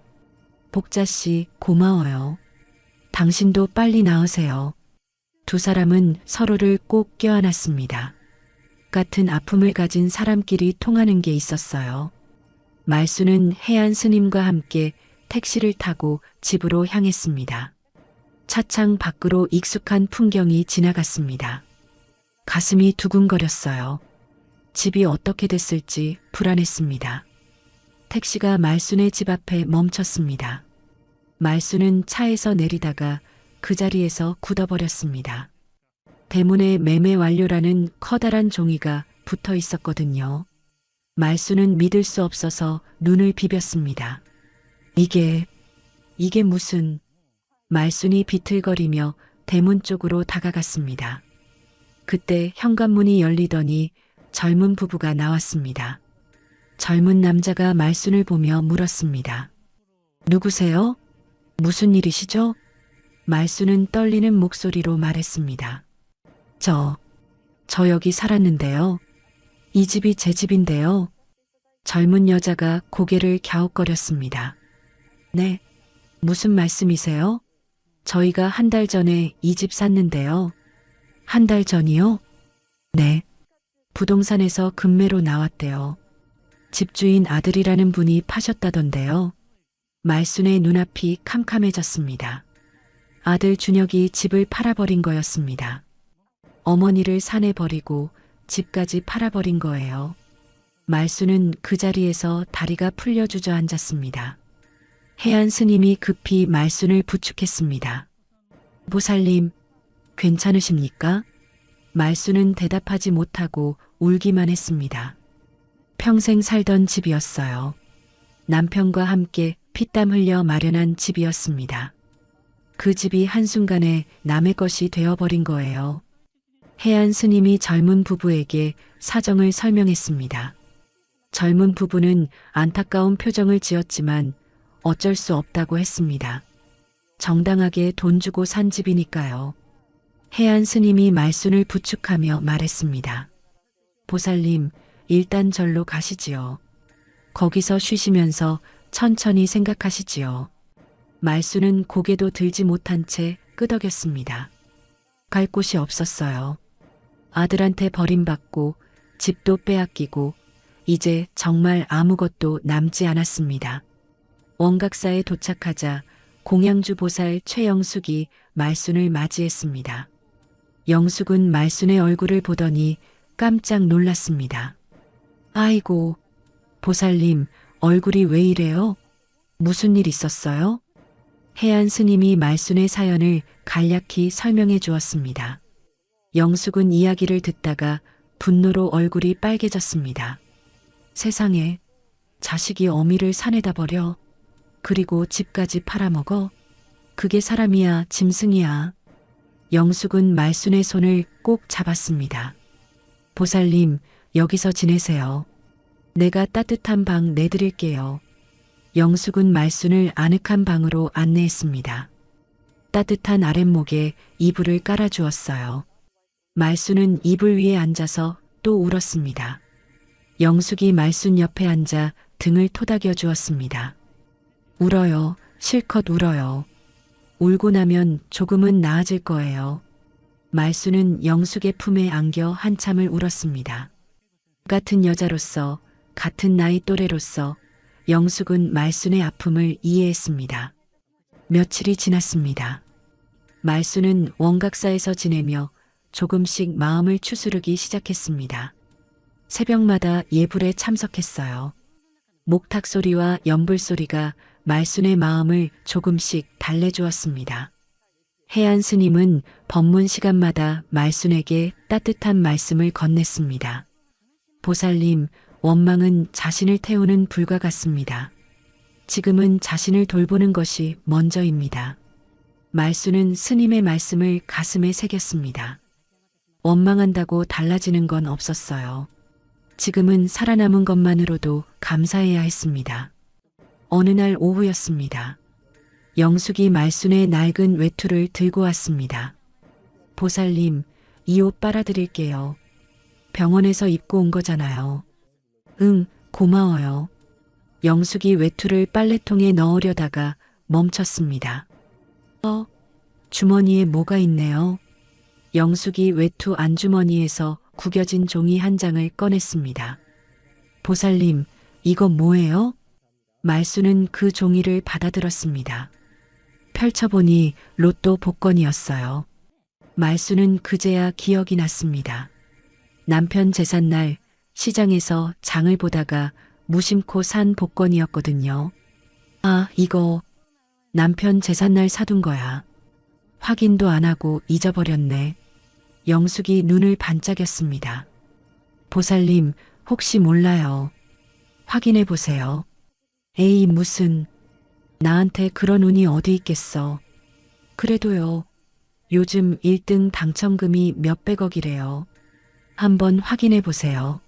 복자 씨, 고마워요. 당신도 빨리 나으세요. 두 사람은 서로를 꼭 껴안았습니다. 같은 아픔을 가진 사람끼리 통하는 게 있었어요. 말순은 해안 스님과 함께 택시를 타고 집으로 향했습니다. 차창 밖으로 익숙한 풍경이 지나갔습니다. 가슴이 두근거렸어요. 집이 어떻게 됐을지 불안했습니다. 택시가 말순의 집 앞에 멈췄습니다. 말순은 차에서 내리다가 그 자리에서 굳어버렸습니다. 대문에 매매 완료라는 커다란 종이가 붙어 있었거든요. 말순은 믿을 수 없어서 눈을 비볐습니다. 이게 무슨... 말순이 비틀거리며 대문 쪽으로 다가갔습니다. 그때 현관문이 열리더니 젊은 부부가 나왔습니다. 젊은 남자가 말순을 보며 물었습니다. 누구세요? 무슨 일이시죠? 말순은 떨리는 목소리로 말했습니다. 저 여기 살았는데요. 이 집이 제 집인데요. 젊은 여자가 고개를 갸웃거렸습니다. 네, 무슨 말씀이세요? 저희가 한 달 전에 이 집 샀는데요. 한 달 전이요? 네. 부동산에서 급매로 나왔대요. 집주인 아들이라는 분이 파셨다던데요. 말순의 눈앞이 캄캄해졌습니다. 아들 준혁이 집을 팔아버린 거였습니다. 어머니를 산에 버리고 집까지 팔아버린 거예요. 말순은 그 자리에서 다리가 풀려 주저앉았습니다. 해안 스님이 급히 말순을 부축했습니다. 보살님, 괜찮으십니까? 말순은 대답하지 못하고 울기만 했습니다. 평생 살던 집이었어요. 남편과 함께 피땀 흘려 마련한 집이었습니다. 그 집이 한순간에 남의 것이 되어버린 거예요. 해안 스님이 젊은 부부에게 사정을 설명했습니다. 젊은 부부는 안타까운 표정을 지었지만 어쩔 수 없다고 했습니다. 정당하게 돈 주고 산 집이니까요. 해안 스님이 말순을 부축하며 말했습니다. 보살님, 일단 절로 가시지요. 거기서 쉬시면서 천천히 생각하시지요. 말순은 고개도 들지 못한 채 끄덕였습니다. 갈 곳이 없었어요. 아들한테 버림받고 집도 빼앗기고 이제 정말 아무것도 남지 않았습니다. 원각사에 도착하자 공양주 보살 최영숙이 말순을 맞이했습니다. 영숙은 말순의 얼굴을 보더니 깜짝 놀랐습니다. 아이고, 보살님, 얼굴이 왜 이래요? 무슨 일 있었어요? 해안 스님이 말순의 사연을 간략히 설명해 주었습니다. 영숙은 이야기를 듣다가 분노로 얼굴이 빨개졌습니다. 세상에, 자식이 어미를 산에다 버려. 그리고 집까지 팔아먹어. 그게 사람이야, 짐승이야. 영숙은 말순의 손을 꼭 잡았습니다. 보살님, 여기서 지내세요. 내가 따뜻한 방 내드릴게요. 영숙은 말순을 아늑한 방으로 안내했습니다. 따뜻한 아랫목에 이불을 깔아주었어요. 말순은 이불 위에 앉아서 또 울었습니다. 영숙이 말순 옆에 앉아 등을 토닥여 주었습니다. 울어요. 실컷 울어요. 울고 나면 조금은 나아질 거예요. 말순은 영숙의 품에 안겨 한참을 울었습니다. 같은 여자로서, 같은 나이 또래로서 영숙은 말순의 아픔을 이해했습니다. 며칠이 지났습니다. 말순은 원각사에서 지내며 조금씩 마음을 추스르기 시작했습니다. 새벽마다 예불에 참석했어요. 목탁 소리와 연불 소리가 말순의 마음을 조금씩 달래주었습니다. 해안 스님은 법문 시간마다 말순에게 따뜻한 말씀을 건넸습니다. 보살님, 원망은 자신을 태우는 불과 같습니다. 지금은 자신을 돌보는 것이 먼저입니다. 말순은 스님의 말씀을 가슴에 새겼습니다. 원망한다고 달라지는 건 없었어요. 지금은 살아남은 것만으로도 감사해야 했습니다. 어느 날 오후였습니다. 영숙이 말순의 낡은 외투를 들고 왔습니다. 보살님, 이 옷 빨아드릴게요. 병원에서 입고 온 거잖아요. 응, 고마워요. 영숙이 외투를 빨래통에 넣으려다가 멈췄습니다. 주머니에 뭐가 있네요. 영숙이 외투 안주머니에서 구겨진 종이 한 장을 꺼냈습니다. 보살님, 이거 뭐예요? 말순은 그 종이를 받아들었습니다. 펼쳐보니 로또 복권이었어요. 말순은 그제야 기억이 났습니다. 남편 제삿날 시장에서 장을 보다가 무심코 산 복권이었거든요. 아, 이거 남편 제삿날 사둔 거야. 확인도 안 하고 잊어버렸네. 영숙이 눈을 반짝였습니다. 보살님, 혹시 몰라요. 확인해 보세요. 에이, 무슨. 나한테 그런 운이 어디 있겠어. 그래도요. 요즘 1등 당첨금이 몇백억이래요. 한번 확인해 보세요.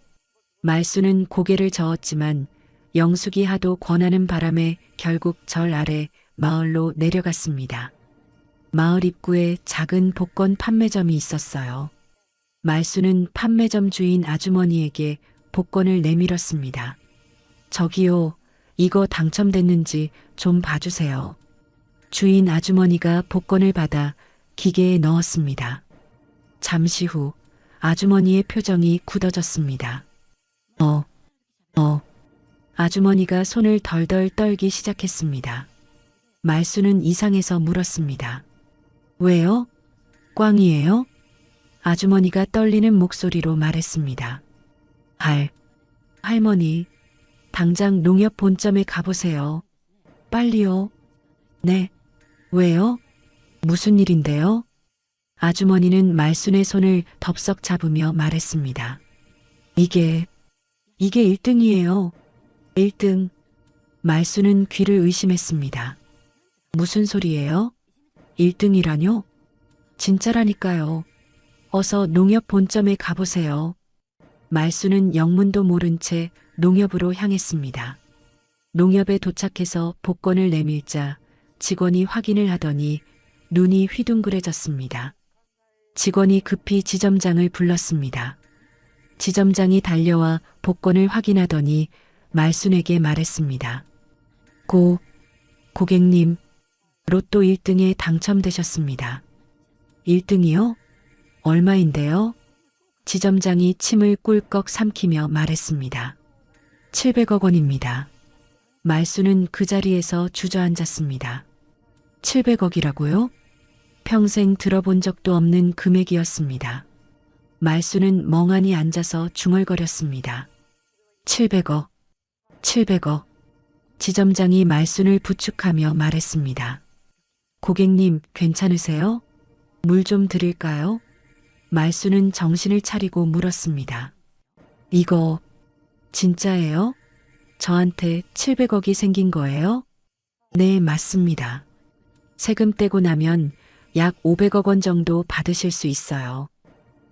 말순은 고개를 저었지만 영숙이 하도 권하는 바람에 결국 절 아래 마을로 내려갔습니다. 마을 입구에 작은 복권 판매점이 있었어요. 말순은 판매점 주인 아주머니에게 복권을 내밀었습니다. 저기요, 이거 당첨됐는지 좀 봐주세요. 주인 아주머니가 복권을 받아 기계에 넣었습니다. 잠시 후 아주머니의 표정이 굳어졌습니다. 아주머니가 손을 덜덜 떨기 시작했습니다. 말수는 이상해서 물었습니다. 왜요? 꽝이에요? 아주머니가 떨리는 목소리로 말했습니다. 할머니, 당장 농협 본점에 가보세요. 빨리요. 네. 왜요? 무슨 일인데요? 아주머니는 말순의 손을 덥석 잡으며 말했습니다. 이게 1등이에요. 1등. 말순은 귀를 의심했습니다. 무슨 소리예요? 1등이라뇨? 진짜라니까요. 어서 농협 본점에 가보세요. 말순은 영문도 모른 채 농협으로 향했습니다. 농협에 도착해서 복권을 내밀자 직원이 확인을 하더니 눈이 휘둥그레졌습니다. 직원이 급히 지점장을 불렀습니다. 지점장이 달려와 복권을 확인하더니 말순에게 말했습니다. 고객님, 로또 1등에 당첨되셨습니다. 1등이요? 얼마인데요? 지점장이 침을 꿀꺽 삼키며 말했습니다. 700억 원입니다. 말순은 그 자리에서 주저앉았습니다. 700억이라고요? 평생 들어본 적도 없는 금액이었습니다. 말순은 멍하니 앉아서 중얼거렸습니다. 700억. 지점장이 말순을 부축하며 말했습니다. 고객님, 괜찮으세요? 물 좀 드릴까요? 말순은 정신을 차리고 물었습니다. 이거 진짜예요? 저한테 700억이 생긴 거예요? 네, 맞습니다. 세금 떼고 나면 약 500억 원 정도 받으실 수 있어요.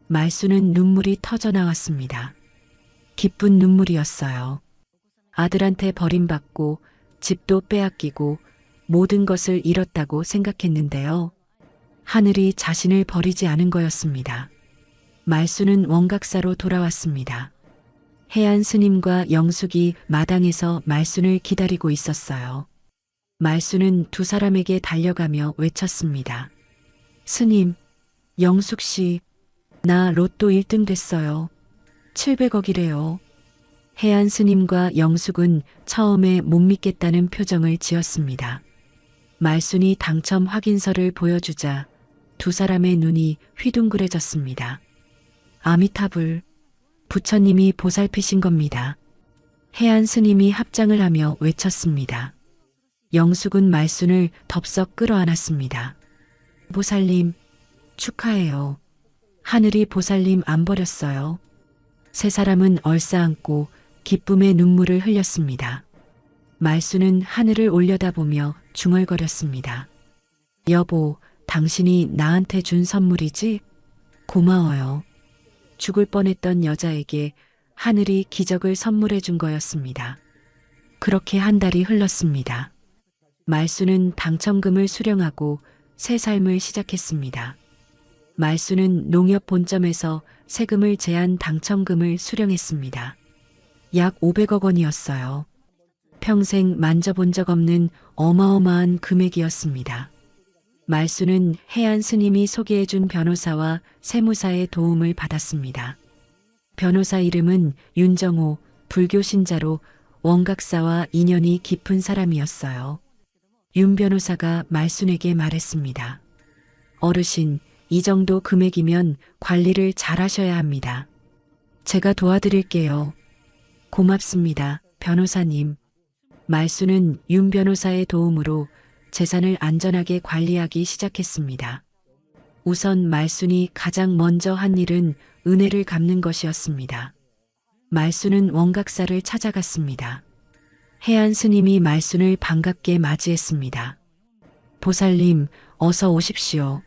말순은 눈물이 터져 나왔습니다. 기쁜 눈물이었어요. 아들한테 버림받고 집도 빼앗기고 모든 것을 잃었다고 생각했는데요. 하늘이 자신을 버리지 않은 거였습니다. 말순은 원각사로 돌아왔습니다. 해안 스님과 영숙이 마당에서 말순을 기다리고 있었어요. 말순은 두 사람에게 달려가며 외쳤습니다. 스님, 영숙 씨, 나 로또 1등 됐어요. 700억이래요. 해안 스님과 영숙은 처음에 못 믿겠다는 표정을 지었습니다. 말순이 당첨 확인서를 보여주자 두 사람의 눈이 휘둥그레졌습니다. 아미타불, 부처님이 보살피신 겁니다. 해안 스님이 합장을 하며 외쳤습니다. 영숙은 말순을 덥석 끌어안았습니다. 보살님, 축하해요. 하늘이 보살님 안 버렸어요. 세 사람은 얼싸안고 기쁨의 눈물을 흘렸습니다. 말순은 하늘을 올려다보며 중얼거렸습니다. 여보, 당신이 나한테 준 선물이지? 고마워요. 죽을 뻔했던 여자에게 하늘이 기적을 선물해 준 거였습니다. 그렇게 한 달이 흘렀습니다. 말순은 당첨금을 수령하고 새 삶을 시작했습니다. 말순은 농협 본점에서 세금을 제한 당첨금을 수령했습니다. 약 500억 원이었어요. 평생 만져본 적 없는 어마어마한 금액이었습니다. 말순은 해안 스님이 소개해준 변호사와 세무사의 도움을 받았습니다. 변호사 이름은 윤정호, 불교 신자로 원각사와 인연이 깊은 사람이었어요. 윤 변호사가 말순에게 말했습니다. 어르신, 이 정도 금액이면 관리를 잘 하셔야 합니다. 제가 도와드릴게요. 고맙습니다, 변호사님. 말순은 윤 변호사의 도움으로 재산을 안전하게 관리하기 시작했습니다. 우선 말순이 가장 먼저 한 일은 은혜를 갚는 것이었습니다. 말순은 원각사를 찾아갔습니다. 해안 스님이 말순을 반갑게 맞이했습니다. 보살님, 어서 오십시오.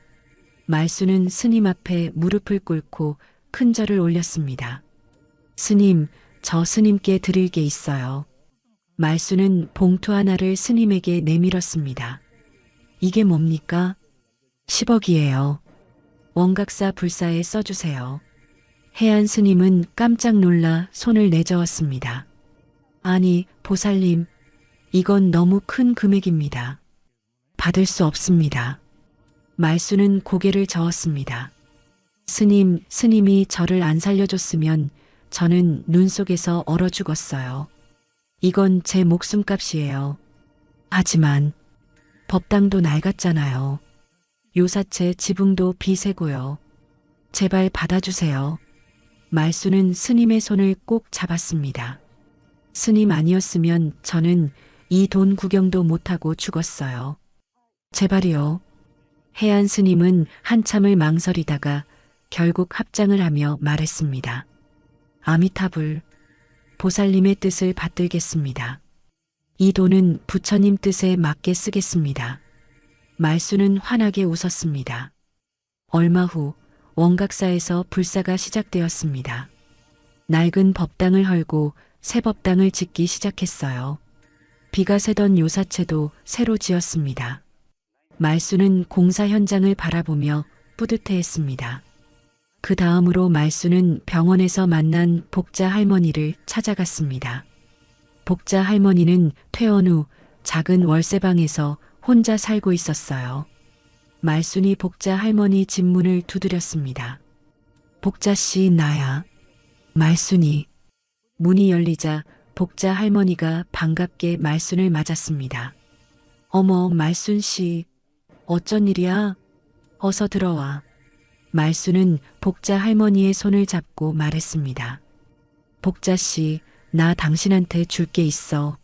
말순은 스님 앞에 무릎을 꿇고 큰 절을 올렸습니다. 스님, 저 스님께 드릴 게 있어요. 말순은 봉투 하나를 스님에게 내밀었습니다. 이게 뭡니까? 10억이에요. 원각사 불사에 써주세요. 해안 스님은 깜짝 놀라 손을 내저었습니다. 아니, 보살님, 이건 너무 큰 금액입니다. 받을 수 없습니다. 말수는 고개를 저었습니다. 스님이 저를 안 살려줬으면 저는 눈 속에서 얼어 죽었어요. 이건 제 목숨값이에요. 하지만 법당도 낡았잖아요. 요사체 지붕도 비세고요. 제발 받아주세요. 말수는 스님의 손을 꼭 잡았습니다. 스님 아니었으면 저는 이 돈 구경도 못하고 죽었어요. 제발이요. 해안 스님은 한참을 망설이다가 결국 합장을 하며 말했습니다. 아미타불, 보살님의 뜻을 받들겠습니다. 이 돈은 부처님 뜻에 맞게 쓰겠습니다. 말수는 환하게 웃었습니다. 얼마 후 원각사에서 불사가 시작되었습니다. 낡은 법당을 헐고 새 법당을 짓기 시작했어요. 비가 새던 요사체도 새로 지었습니다. 말수는 공사 현장을 바라보며 뿌듯해했습니다. 그 다음으로 말수는 병원에서 만난 복자 할머니를 찾아갔습니다. 복자 할머니는 퇴원 후 작은 월세방에서 혼자 살고 있었어요. 말순이 복자 할머니 집 문을 두드렸습니다. 복자씨, 나야. 말순이. 문이 열리자 복자 할머니가 반갑게 말순을 맞았습니다. 어머, 말순씨. 어쩐 일이야? 어서 들어와. 말순은 복자 할머니의 손을 잡고 말했습니다. 복자씨, 나 당신한테 줄 게 있어.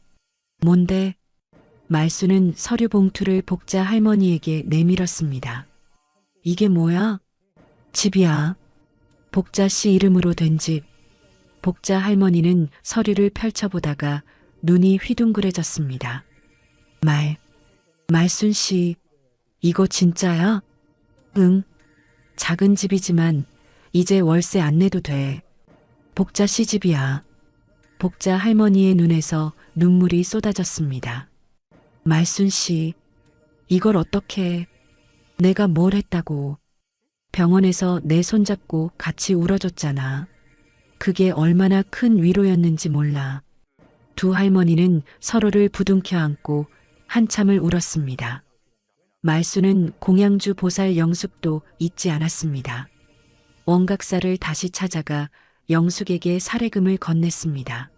뭔데? 말수는 서류 봉투를 복자 할머니에게 내밀었습니다. 이게 뭐야? 집이야. 복자 씨 이름으로 된 집. 복자 할머니는 서류를 펼쳐보다가 눈이 휘둥그레졌습니다. 말순 씨, 이거 진짜야? 응. 작은 집이지만 이제 월세 안 내도 돼. 복자 씨 집이야. 복자 할머니의 눈에서 눈물이 쏟아졌습니다. 말순 씨, 이걸 어떻게? 내가 뭘 했다고? 병원에서 내 손잡고 같이 울어줬잖아. 그게 얼마나 큰 위로였는지 몰라. 두 할머니는 서로를 부둥켜 안고 한참을 울었습니다. 말수는 공양주 보살 영숙도 잊지 않았습니다. 원각사를 다시 찾아가 영숙에게 사례금을 건넸습니다.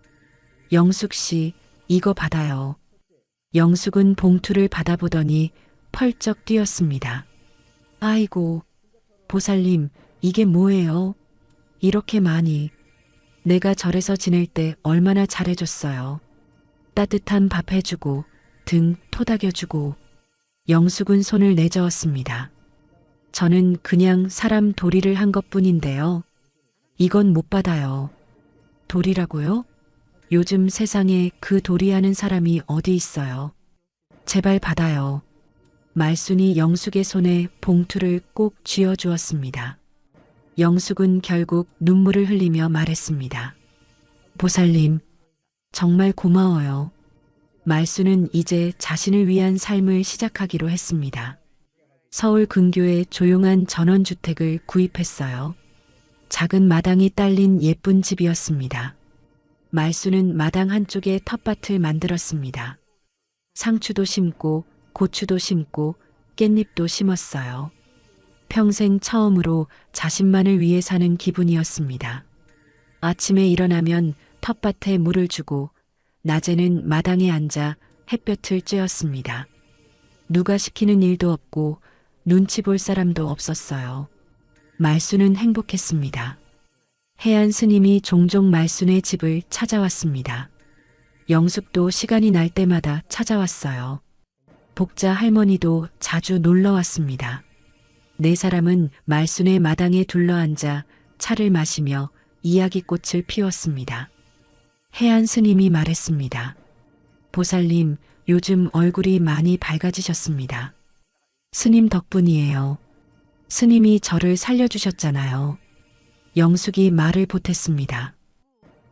영숙 씨, 이거 받아요. 영숙은 봉투를 받아보더니 펄쩍 뛰었습니다. 아이고, 보살님, 이게 뭐예요? 이렇게 많이. 내가 절에서 지낼 때 얼마나 잘해줬어요. 따뜻한 밥 해주고, 등 토닥여주고. 영숙은 손을 내저었습니다. 저는 그냥 사람 도리를 한 것뿐인데요. 이건 못 받아요. 도리라고요? 요즘 세상에 그 도리하는 사람이 어디 있어요. 제발 받아요. 말순이 영숙의 손에 봉투를 꼭 쥐어주었습니다. 영숙은 결국 눈물을 흘리며 말했습니다. 보살님, 정말 고마워요. 말순은 이제 자신을 위한 삶을 시작하기로 했습니다. 서울 근교의 조용한 전원주택을 구입했어요. 작은 마당이 딸린 예쁜 집이었습니다. 말수는 마당 한쪽에 텃밭을 만들었습니다. 상추도 심고 고추도 심고 깻잎도 심었어요. 평생 처음으로 자신만을 위해 사는 기분이었습니다. 아침에 일어나면 텃밭에 물을 주고 낮에는 마당에 앉아 햇볕을 쬐었습니다. 누가 시키는 일도 없고 눈치 볼 사람도 없었어요. 말수는 행복했습니다. 해안 스님이 종종 말순의 집을 찾아왔습니다. 영숙도 시간이 날 때마다 찾아왔어요. 복자 할머니도 자주 놀러 왔습니다. 네 사람은 말순의 마당에 둘러앉아 차를 마시며 이야기꽃을 피웠습니다. 해안 스님이 말했습니다. 보살님, 요즘 얼굴이 많이 밝아지셨습니다. 스님 덕분이에요. 스님이 저를 살려주셨잖아요. 영숙이 말을 보탰습니다.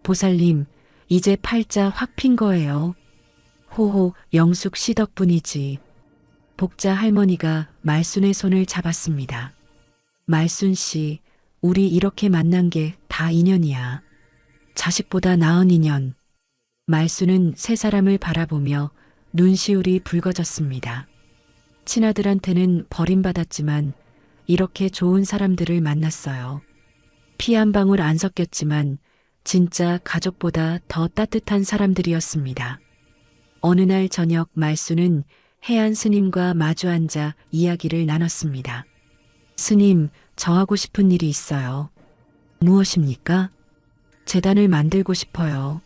보살님, 이제 팔자 확 핀 거예요. 호호, 영숙 씨 덕분이지. 복자 할머니가 말순의 손을 잡았습니다. 말순 씨, 우리 이렇게 만난 게 다 인연이야. 자식보다 나은 인연. 말수는 세 사람을 바라보며 눈시울이 붉어졌습니다. 친아들한테는 버림받았지만 이렇게 좋은 사람들을 만났어요. 피 한 방울 안 섞였지만 진짜 가족보다 더 따뜻한 사람들이었습니다. 어느 날 저녁 말수는 해안 스님과 마주 앉아 이야기를 나눴습니다. 스님, 저 하고 싶은 일이 있어요. 무엇입니까? 재단을 만들고 싶어요.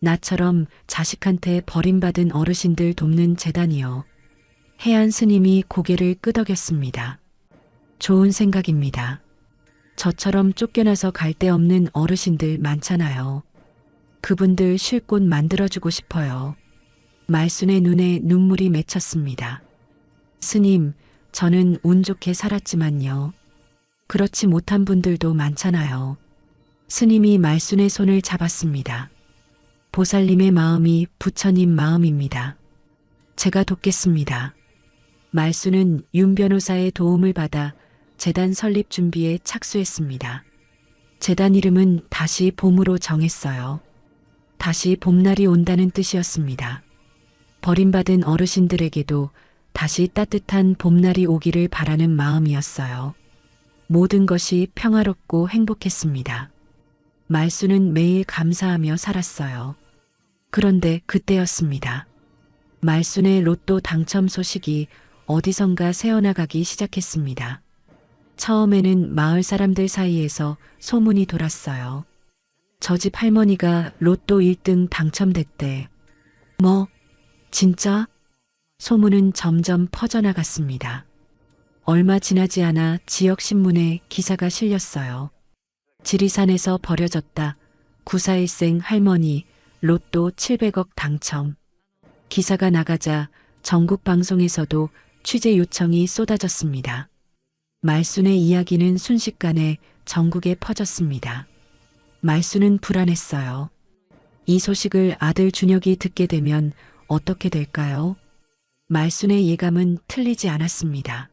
나처럼 자식한테 버림받은 어르신들 돕는 재단이요. 해안 스님이 고개를 끄덕였습니다. 좋은 생각입니다. 저처럼 쫓겨나서 갈 데 없는 어르신들 많잖아요. 그분들 쉴 곳 만들어주고 싶어요. 말순의 눈에 눈물이 맺혔습니다. 스님, 저는 운 좋게 살았지만요. 그렇지 못한 분들도 많잖아요. 스님이 말순의 손을 잡았습니다. 보살님의 마음이 부처님 마음입니다. 제가 돕겠습니다. 말순은 윤 변호사의 도움을 받아 재단 설립 준비에 착수했습니다. 재단 이름은 다시 봄으로 정했어요. 다시 봄날이 온다는 뜻이었습니다. 버림받은 어르신들에게도 다시 따뜻한 봄날이 오기를 바라는 마음이었어요. 모든 것이 평화롭고 행복했습니다. 말수는 매일 감사하며 살았어요. 그런데 그때였습니다. 말순의 로또 당첨 소식이 어디선가 새어나가기 시작했습니다. 처음에는 마을 사람들 사이에서 소문이 돌았어요. 저 집 할머니가 로또 1등 당첨됐대. 뭐? 진짜? 소문은 점점 퍼져나갔습니다. 얼마 지나지 않아 지역신문에 기사가 실렸어요. 지리산에서 버려졌다. 94일생 할머니 로또 700억 당첨. 기사가 나가자 전국 방송에서도 취재 요청이 쏟아졌습니다. 말순의 이야기는 순식간에 전국에 퍼졌습니다. 말순은 불안했어요. 이 소식을 아들 준혁이 듣게 되면 어떻게 될까요? 말순의 예감은 틀리지 않았습니다.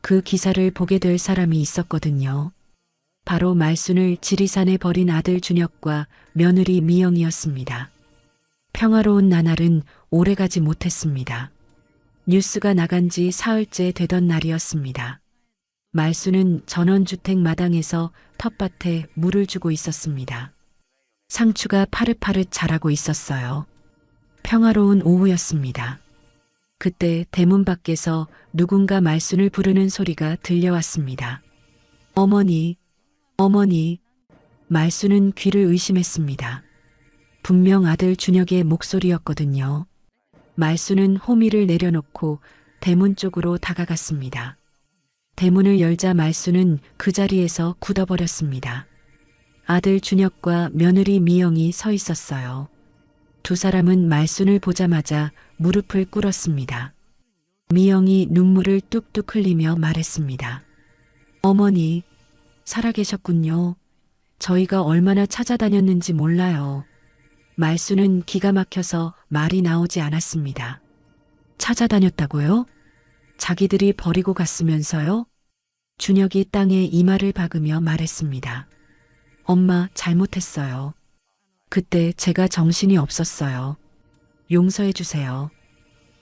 그 기사를 보게 될 사람이 있었거든요. 바로 말순을 지리산에 버린 아들 준혁과 며느리 미영이었습니다. 평화로운 나날은 오래가지 못했습니다. 뉴스가 나간 지 사흘째 되던 날이었습니다. 말순은 전원주택 마당에서 텃밭에 물을 주고 있었습니다. 상추가 파릇파릇 자라고 있었어요. 평화로운 오후였습니다. 그때 대문 밖에서 누군가 말순을 부르는 소리가 들려왔습니다. 어머니, 어머니. 말순은 귀를 의심했습니다. 분명 아들 준혁의 목소리였거든요. 말순은 호미를 내려놓고 대문 쪽으로 다가갔습니다. 대문을 열자 말순은 그 자리에서 굳어버렸습니다. 아들 준혁과 며느리 미영이 서 있었어요. 두 사람은 말순을 보자마자 무릎을 꿇었습니다. 미영이 눈물을 뚝뚝 흘리며 말했습니다. 어머니, 살아계셨군요. 저희가 얼마나 찾아다녔는지 몰라요. 말순은 기가 막혀서 말이 나오지 않았습니다. 찾아다녔다고요? 자기들이 버리고 갔으면서요? 준혁이 땅에 이마를 박으며 말했습니다. 엄마, 잘못했어요. 그때 제가 정신이 없었어요. 용서해 주세요.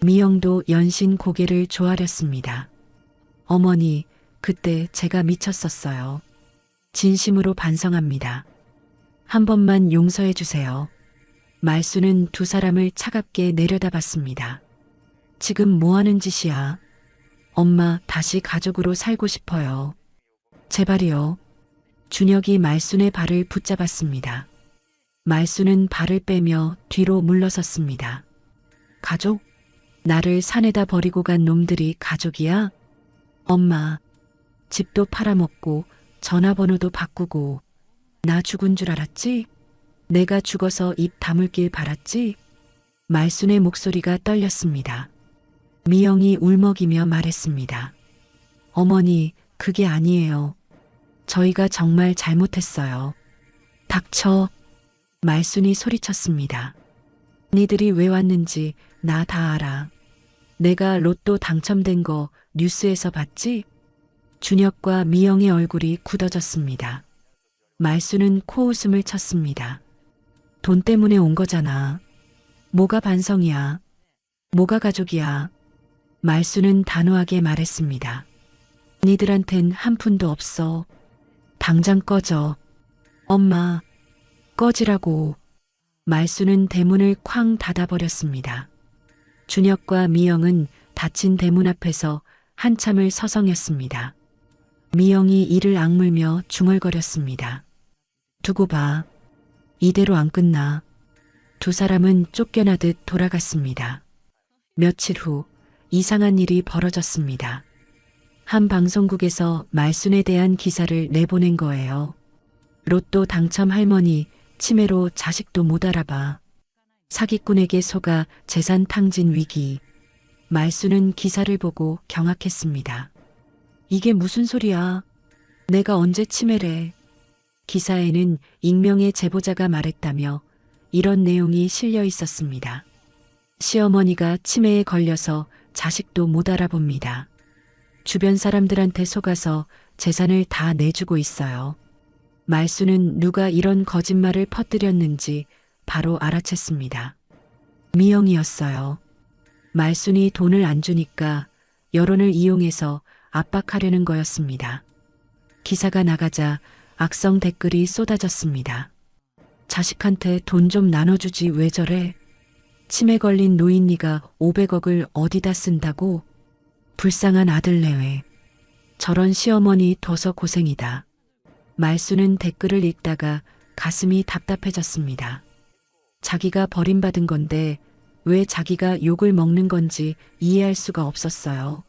미영도 연신 고개를 조아렸습니다. 어머니, 그때 제가 미쳤었어요. 진심으로 반성합니다. 한 번만 용서해 주세요. 말수는 두 사람을 차갑게 내려다봤습니다. 지금 뭐 하는 짓이야? 엄마, 다시 가족으로 살고 싶어요. 제발이요. 준혁이 말순의 발을 붙잡았습니다. 말순은 발을 빼며 뒤로 물러섰습니다. 가족? 나를 산에다 버리고 간 놈들이 가족이야? 엄마, 집도 팔아먹고 전화번호도 바꾸고 나 죽은 줄 알았지? 내가 죽어서 입 다물길 바랐지? 말순의 목소리가 떨렸습니다. 미영이 울먹이며 말했습니다. 어머니, 그게 아니에요. 저희가 정말 잘못했어요. 닥쳐. 말순이 소리쳤습니다. 니들이 왜 왔는지 나 다 알아. 내가 로또 당첨된 거 뉴스에서 봤지? 준혁과 미영의 얼굴이 굳어졌습니다. 말수는 코웃음을 쳤습니다. 돈 때문에 온 거잖아. 뭐가 반성이야. 뭐가 가족이야. 말수는 단호하게 말했습니다. 니들한텐 한 푼도 없어. 당장 꺼져. 엄마, 꺼지라고. 말수는 대문을 쾅 닫아버렸습니다. 준혁과 미영은 닫힌 대문 앞에서 한참을 서성였습니다. 미영이 이를 악물며 중얼거렸습니다. 두고 봐. 이대로 안 끝나. 두 사람은 쫓겨나듯 돌아갔습니다. 며칠 후 이상한 일이 벌어졌습니다. 한 방송국에서 말순에 대한 기사를 내보낸 거예요. 로또 당첨 할머니 치매로 자식도 못 알아봐. 사기꾼에게 속아 재산 탕진 위기. 말순은 기사를 보고 경악했습니다. 이게 무슨 소리야? 내가 언제 치매래? 기사에는 익명의 제보자가 말했다며 이런 내용이 실려 있었습니다. 시어머니가 치매에 걸려서 자식도 못 알아봅니다. 주변 사람들한테 속아서 재산을 다 내주고 있어요. 말수는 누가 이런 거짓말을 퍼뜨렸는지 바로 알아챘습니다. 미영이었어요. 말순이 돈을 안 주니까 여론을 이용해서 압박하려는 거였습니다. 기사가 나가자 악성 댓글이 쏟아졌습니다. 자식한테 돈 좀 나눠주지 왜 저래? 치매 걸린 노인네가 500억을 어디다 쓴다고? 불쌍한 아들 내외. 저런 시어머니 둬서 고생이다. 말수는 댓글을 읽다가 가슴이 답답해졌습니다. 자기가 버림받은 건데 왜 자기가 욕을 먹는 건지 이해할 수가 없었어요.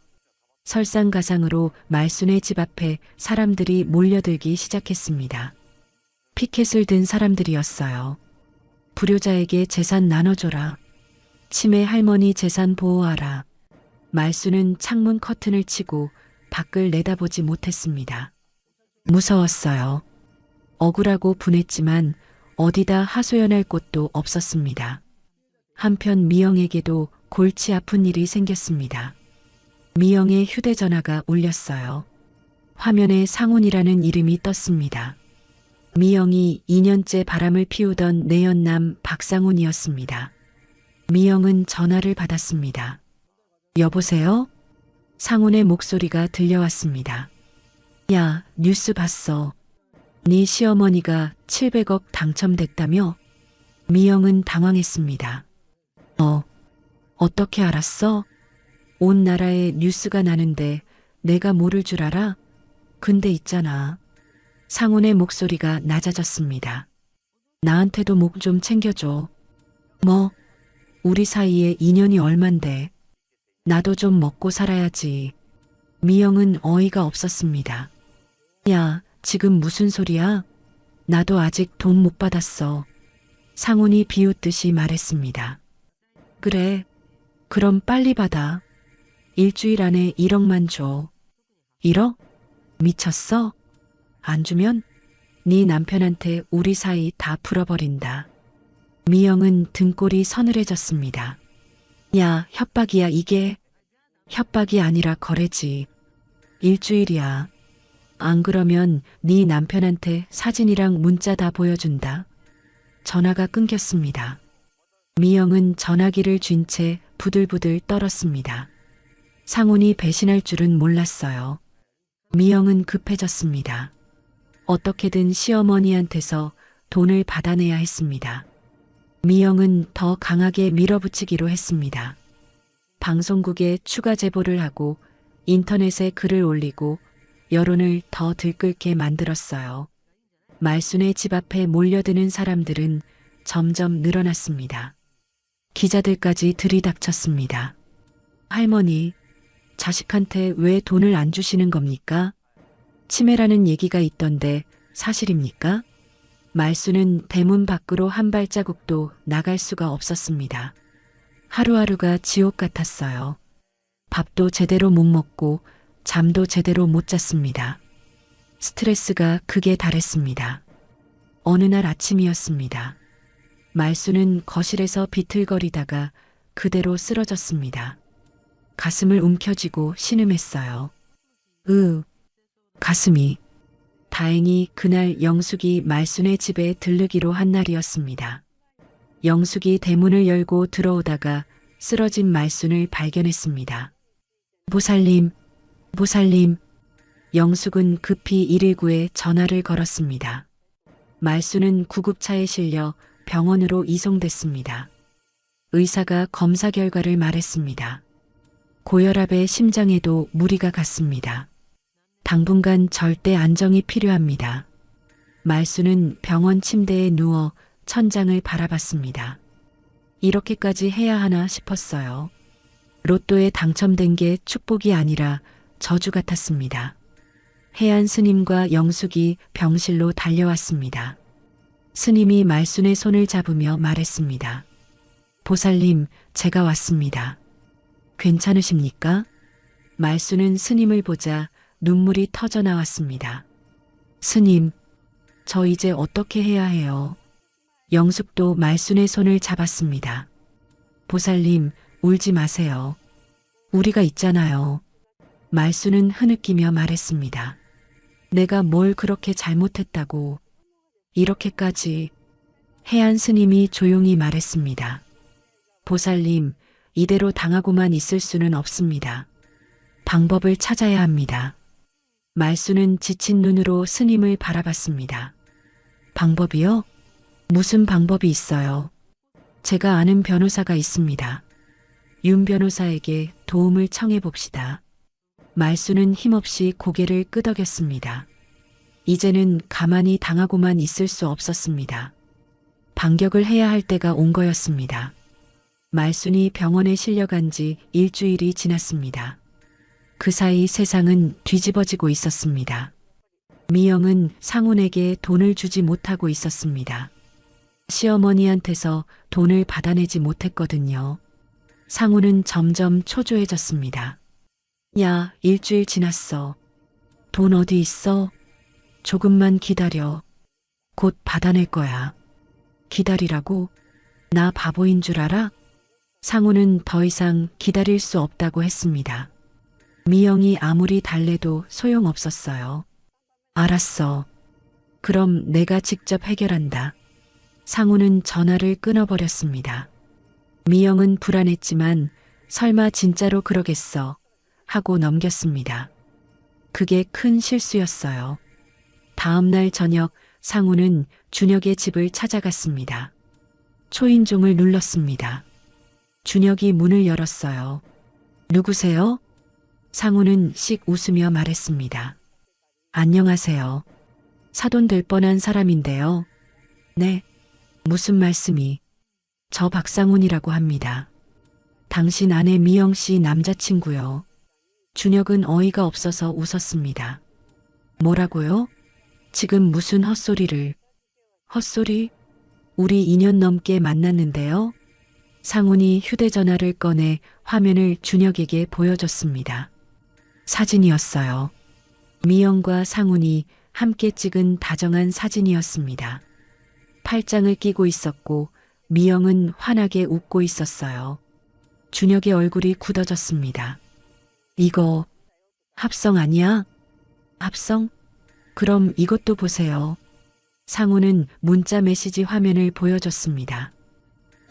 설상가상으로 말순의 집 앞에 사람들이 몰려들기 시작했습니다. 피켓을 든 사람들이었어요. 불효자에게 재산 나눠줘라. 치매 할머니 재산 보호하라. 말수는 창문 커튼을 치고 밖을 내다보지 못했습니다. 무서웠어요. 억울하고 분했지만 어디다 하소연할 곳도 없었습니다. 한편 미영에게도 골치 아픈 일이 생겼습니다. 미영의 휴대전화가 울렸어요. 화면에 상훈이라는 이름이 떴습니다. 미영이 2년째 바람을 피우던 내연남 박상훈이었습니다. 미영은 전화를 받았습니다. 여보세요? 상훈의 목소리가 들려왔습니다. 야, 뉴스 봤어. 네 시어머니가 700억 당첨됐다며? 미영은 당황했습니다. 어떻게 알았어? 온 나라에 뉴스가 나는데 내가 모를 줄 알아? 근데 있잖아. 상훈의 목소리가 낮아졌습니다. 나한테도 목 좀 챙겨줘. 뭐? 우리 사이에 인연이 얼만데. 나도 좀 먹고 살아야지. 미영은 어이가 없었습니다. 야, 지금 무슨 소리야? 나도 아직 돈 못 받았어. 상훈이 비웃듯이 말했습니다. 그래, 그럼 빨리 받아. 일주일 안에 1억만 줘. 1억? 미쳤어? 안 주면 네 남편한테 우리 사이 다 풀어버린다. 미영은 등골이 서늘해졌습니다. 야, 협박이야 이게. 협박이 아니라 거래지. 일주일이야. 안 그러면 네 남편한테 사진이랑 문자 다 보여준다. 전화가 끊겼습니다. 미영은 전화기를 쥔 채 부들부들 떨었습니다. 상훈이 배신할 줄은 몰랐어요. 미영은 급해졌습니다. 어떻게든 시어머니한테서 돈을 받아내야 했습니다. 미영은 더 강하게 밀어붙이기로 했습니다. 방송국에 추가 제보를 하고 인터넷에 글을 올리고 여론을 더 들끓게 만들었어요. 말순의 집 앞에 몰려드는 사람들은 점점 늘어났습니다. 기자들까지 들이닥쳤습니다. 할머니, 자식한테 왜 돈을 안 주시는 겁니까? 치매라는 얘기가 있던데 사실입니까? 말수는 대문 밖으로 한 발자국도 나갈 수가 없었습니다. 하루하루가 지옥 같았어요. 밥도 제대로 못 먹고 잠도 제대로 못 잤습니다. 스트레스가 극에 달했습니다. 어느 날 아침이었습니다. 말수는 거실에서 비틀거리다가 그대로 쓰러졌습니다. 가슴을 움켜쥐고 신음했어요. 가슴이. 다행히 그날 영숙이 말순의 집에 들르기로 한 날이었습니다. 영숙이 대문을 열고 들어오다가 쓰러진 말순을 발견했습니다. 보살님, 보살님. 영숙은 급히 119에 전화를 걸었습니다. 말순은 구급차에 실려 병원으로 이송됐습니다. 의사가 검사 결과를 말했습니다. 고혈압에 심장에도 무리가 갔습니다. 당분간 절대 안정이 필요합니다. 말순은 병원 침대에 누워 천장을 바라봤습니다. 이렇게까지 해야 하나 싶었어요. 로또에 당첨된 게 축복이 아니라 저주 같았습니다. 해안 스님과 영숙이 병실로 달려왔습니다. 스님이 말순의 손을 잡으며 말했습니다. 보살님, 제가 왔습니다. 괜찮으십니까? 말순은 스님을 보자 눈물이 터져 나왔습니다. 스님, 저 이제 어떻게 해야 해요? 영숙도 말순의 손을 잡았습니다. 보살님, 울지 마세요. 우리가 있잖아요. 말순은 흐느끼며 말했습니다. 내가 뭘 그렇게 잘못했다고. 이렇게까지. 해안 스님이 조용히 말했습니다. 보살님, 이대로 당하고만 있을 수는 없습니다. 방법을 찾아야 합니다. 말순은 지친 눈으로 스님을 바라봤습니다. 방법이요? 무슨 방법이 있어요? 제가 아는 변호사가 있습니다. 윤 변호사에게 도움을 청해 봅시다. 말순은 힘없이 고개를 끄덕였습니다. 이제는 가만히 당하고만 있을 수 없었습니다. 반격을 해야 할 때가 온 거였습니다. 말순이 병원에 실려간 지 일주일이 지났습니다. 그 사이 세상은 뒤집어지고 있었습니다. 미영은 상훈에게 돈을 주지 못하고 있었습니다. 시어머니한테서 돈을 받아내지 못했거든요. 상훈은 점점 초조해졌습니다. 야, 일주일 지났어. 돈 어디 있어? 조금만 기다려. 곧 받아낼 거야. 기다리라고? 나 바보인 줄 알아? 상훈은 더 이상 기다릴 수 없다고 했습니다. 미영이 아무리 달래도 소용없었어요. 알았어. 그럼 내가 직접 해결한다. 상훈은 전화를 끊어버렸습니다. 미영은 불안했지만 설마 진짜로 그러겠어 하고 넘겼습니다. 그게 큰 실수였어요. 다음 날 저녁 상훈은 준혁의 집을 찾아갔습니다. 초인종을 눌렀습니다. 준혁이 문을 열었어요. 누구세요? 상훈은 씩 웃으며 말했습니다. 안녕하세요. 사돈 될 뻔한 사람인데요. 네. 무슨 말씀이? 저 박상훈이라고 합니다. 당신 아내 미영 씨 남자친구요. 준혁은 어이가 없어서 웃었습니다. 뭐라고요? 지금 무슨 헛소리를. 헛소리? 우리 2년 넘게 만났는데요. 상훈이 휴대전화를 꺼내 화면을 준혁에게 보여줬습니다. 사진이었어요. 미영과 상훈이 함께 찍은 다정한 사진이었습니다. 팔짱을 끼고 있었고 미영은 환하게 웃고 있었어요. 준혁의 얼굴이 굳어졌습니다. 이거 합성 아니야? 합성? 그럼 이것도 보세요. 상훈은 문자 메시지 화면을 보여줬습니다.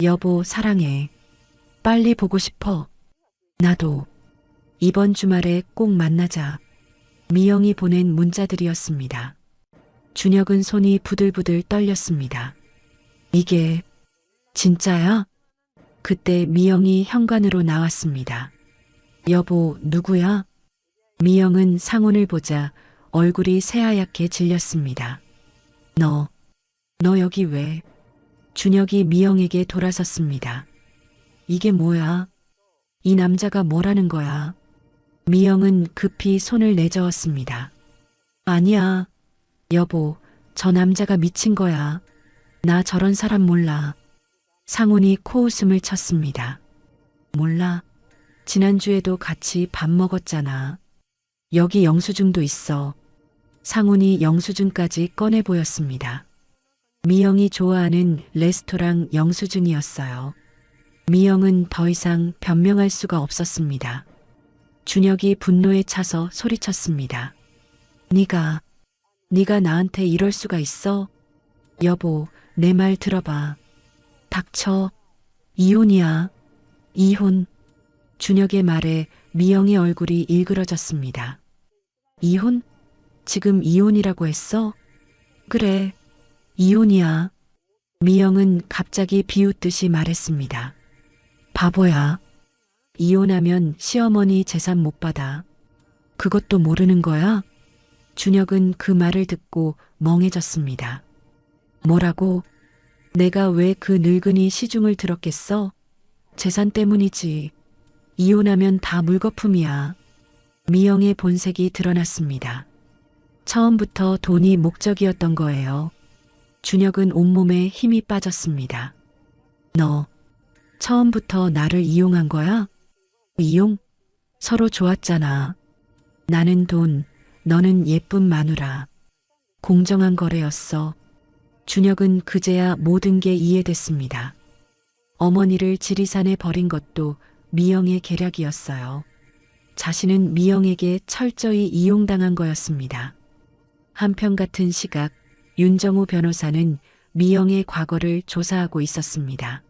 여보, 사랑해. 빨리 보고 싶어. 나도. 이번 주말에 꼭 만나자. 미영이 보낸 문자들이었습니다. 준혁은 손이 부들부들 떨렸습니다. 이게 진짜야? 그때 미영이 현관으로 나왔습니다. 여보, 누구야? 미영은 상훈을 보자 얼굴이 새하얗게 질렸습니다. 너 여기 왜? 준혁이 미영에게 돌아섰습니다. 이게 뭐야? 이 남자가 뭐라는 거야? 미영은 급히 손을 내저었습니다. 아니야. 여보, 저 남자가 미친 거야. 나 저런 사람 몰라. 상훈이 코웃음을 쳤습니다. 몰라? 지난주에도 같이 밥 먹었잖아. 여기 영수증도 있어. 상훈이 영수증까지 꺼내 보였습니다. 미영이 좋아하는 레스토랑 영수증이었어요. 미영은 더 이상 변명할 수가 없었습니다. 준혁이 분노에 차서 소리쳤습니다. 네가 나한테 이럴 수가 있어? 여보, 내 말 들어봐. 닥쳐. 이혼이야. 이혼. 준혁의 말에 미영의 얼굴이 일그러졌습니다. 이혼? 지금 이혼이라고 했어? 그래. 이혼이야. 미영은 갑자기 비웃듯이 말했습니다. 바보야. 이혼하면 시어머니 재산 못 받아. 그것도 모르는 거야? 준혁은 그 말을 듣고 멍해졌습니다. 뭐라고? 내가 왜 그 늙은이 시중을 들었겠어? 재산 때문이지. 이혼하면 다 물거품이야. 미영의 본색이 드러났습니다. 처음부터 돈이 목적이었던 거예요. 준혁은 온몸에 힘이 빠졌습니다. 너 처음부터 나를 이용한 거야? 이용? 서로 좋았잖아. 나는 돈, 너는 예쁜 마누라. 공정한 거래였어. 준혁은 그제야 모든 게 이해됐습니다. 어머니를 지리산에 버린 것도 미영의 계략이었어요. 자신은 미영에게 철저히 이용당한 거였습니다. 한편 같은 시각 윤정우 변호사는 미영의 과거를 조사하고 있었습니다.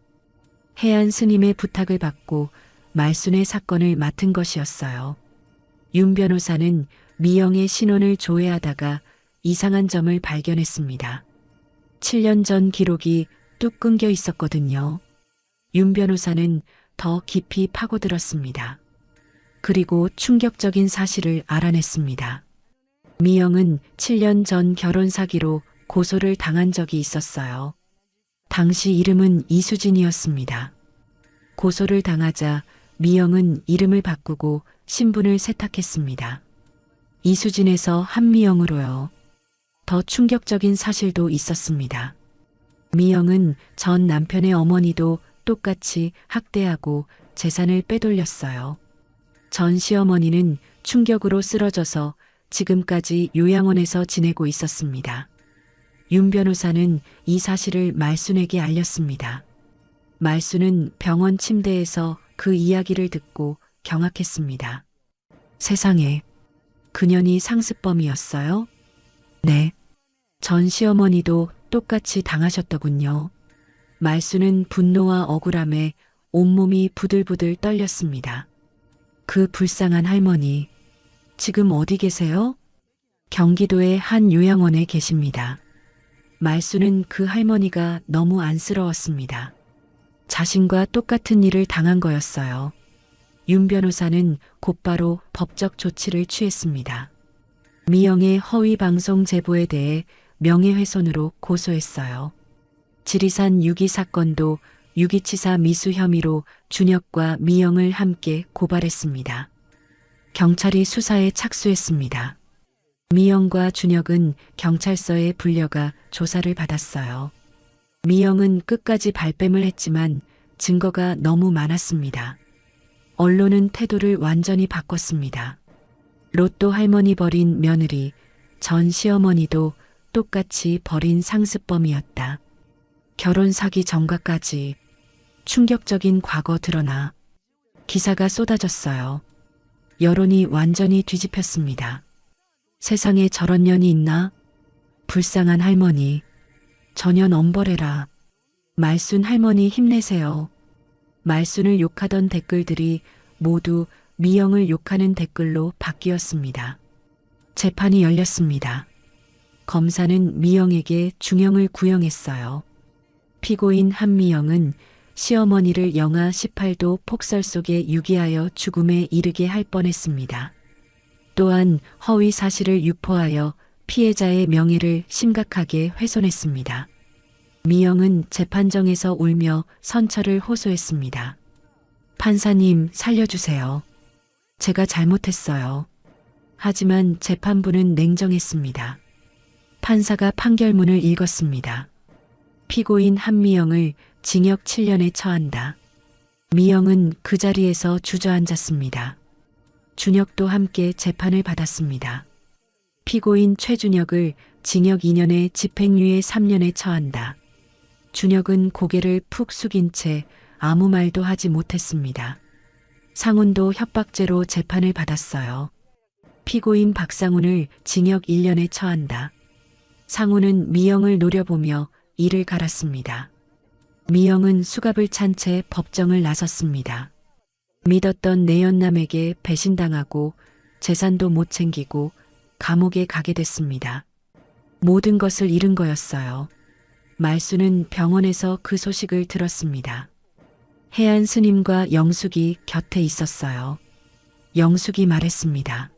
해안 스님의 부탁을 받고 말순의 사건을 맡은 것이었어요. 윤 변호사는 미영의 신원을 조회하다가 이상한 점을 발견했습니다. 7년 전 기록이 뚝 끊겨 있었거든요. 윤 변호사는 더 깊이 파고들었습니다. 그리고 충격적인 사실을 알아냈습니다. 미영은 7년 전 결혼 사기로 고소를 당한 적이 있었어요. 당시 이름은 이수진이었습니다. 고소를 당하자 미영은 이름을 바꾸고 신분을 세탁했습니다. 이수진에서 한미영으로요. 더 충격적인 사실도 있었습니다. 미영은 전 남편의 어머니도 똑같이 학대하고 재산을 빼돌렸어요. 전 시어머니는 충격으로 쓰러져서 지금까지 요양원에서 지내고 있었습니다. 윤 변호사는 이 사실을 말순에게 알렸습니다. 말순은 병원 침대에서 그 이야기를 듣고 경악했습니다. 세상에, 그년이 상습범이었어요? 네. 전 시어머니도 똑같이 당하셨더군요. 말순은 분노와 억울함에 온몸이 부들부들 떨렸습니다. 그 불쌍한 할머니, 지금 어디 계세요? 경기도의 한 요양원에 계십니다. 말순은 그 할머니가 너무 안쓰러웠습니다. 자신과 똑같은 일을 당한 거였어요. 윤 변호사는 곧바로 법적 조치를 취했습니다. 미영의 허위 방송 제보에 대해 명예훼손으로 고소했어요. 지리산 유기 사건도 유기치사 미수 혐의로 준혁과 미영을 함께 고발했습니다. 경찰이 수사에 착수했습니다. 미영과 준혁은 경찰서에 불려가 조사를 받았어요. 미영은 끝까지 발뺌을 했지만 증거가 너무 많았습니다. 언론은 태도를 완전히 바꿨습니다. 로또 할머니 버린 며느리, 전 시어머니도 똑같이 버린 상습범이었다. 결혼 사기 전과까지 충격적인 과거 드러나 기사가 쏟아졌어요. 여론이 완전히 뒤집혔습니다. 세상에 저런 년이 있나? 불쌍한 할머니, 전혀 엄벌해라. 말순 할머니 힘내세요. 말순을 욕하던 댓글들이 모두 미영을 욕하는 댓글로 바뀌었습니다. 재판이 열렸습니다. 검사는 미영에게 중형을 구형했어요. 피고인 한미영은 시어머니를 영하 18도 폭설 속에 유기하여 죽음에 이르게 할 뻔했습니다. 또한 허위 사실을 유포하여 피해자의 명예를 심각하게 훼손했습니다. 미영은 재판정에서 울며 선처를 호소했습니다. 판사님, 살려주세요. 제가 잘못했어요. 하지만 재판부는 냉정했습니다. 판사가 판결문을 읽었습니다. 피고인 한미영을 징역 7년에 처한다. 미영은 그 자리에서 주저앉았습니다. 준혁도 함께 재판을 받았습니다. 피고인 최준혁을 징역 2년에 집행유예 3년에 처한다. 준혁은 고개를 푹 숙인 채 아무 말도 하지 못했습니다. 상훈도 협박죄로 재판을 받았어요. 피고인 박상훈을 징역 1년에 처한다. 상훈은 미영을 노려보며 이를 갈았습니다. 미영은 수갑을 찬 채 법정을 나섰습니다. 믿었던 내연남에게 배신당하고 재산도 못 챙기고 감옥에 가게 됐습니다. 모든 것을 잃은 거였어요. 말수는 병원에서 그 소식을 들었습니다. 해안 스님과 영숙이 곁에 있었어요. 영숙이 말했습니다.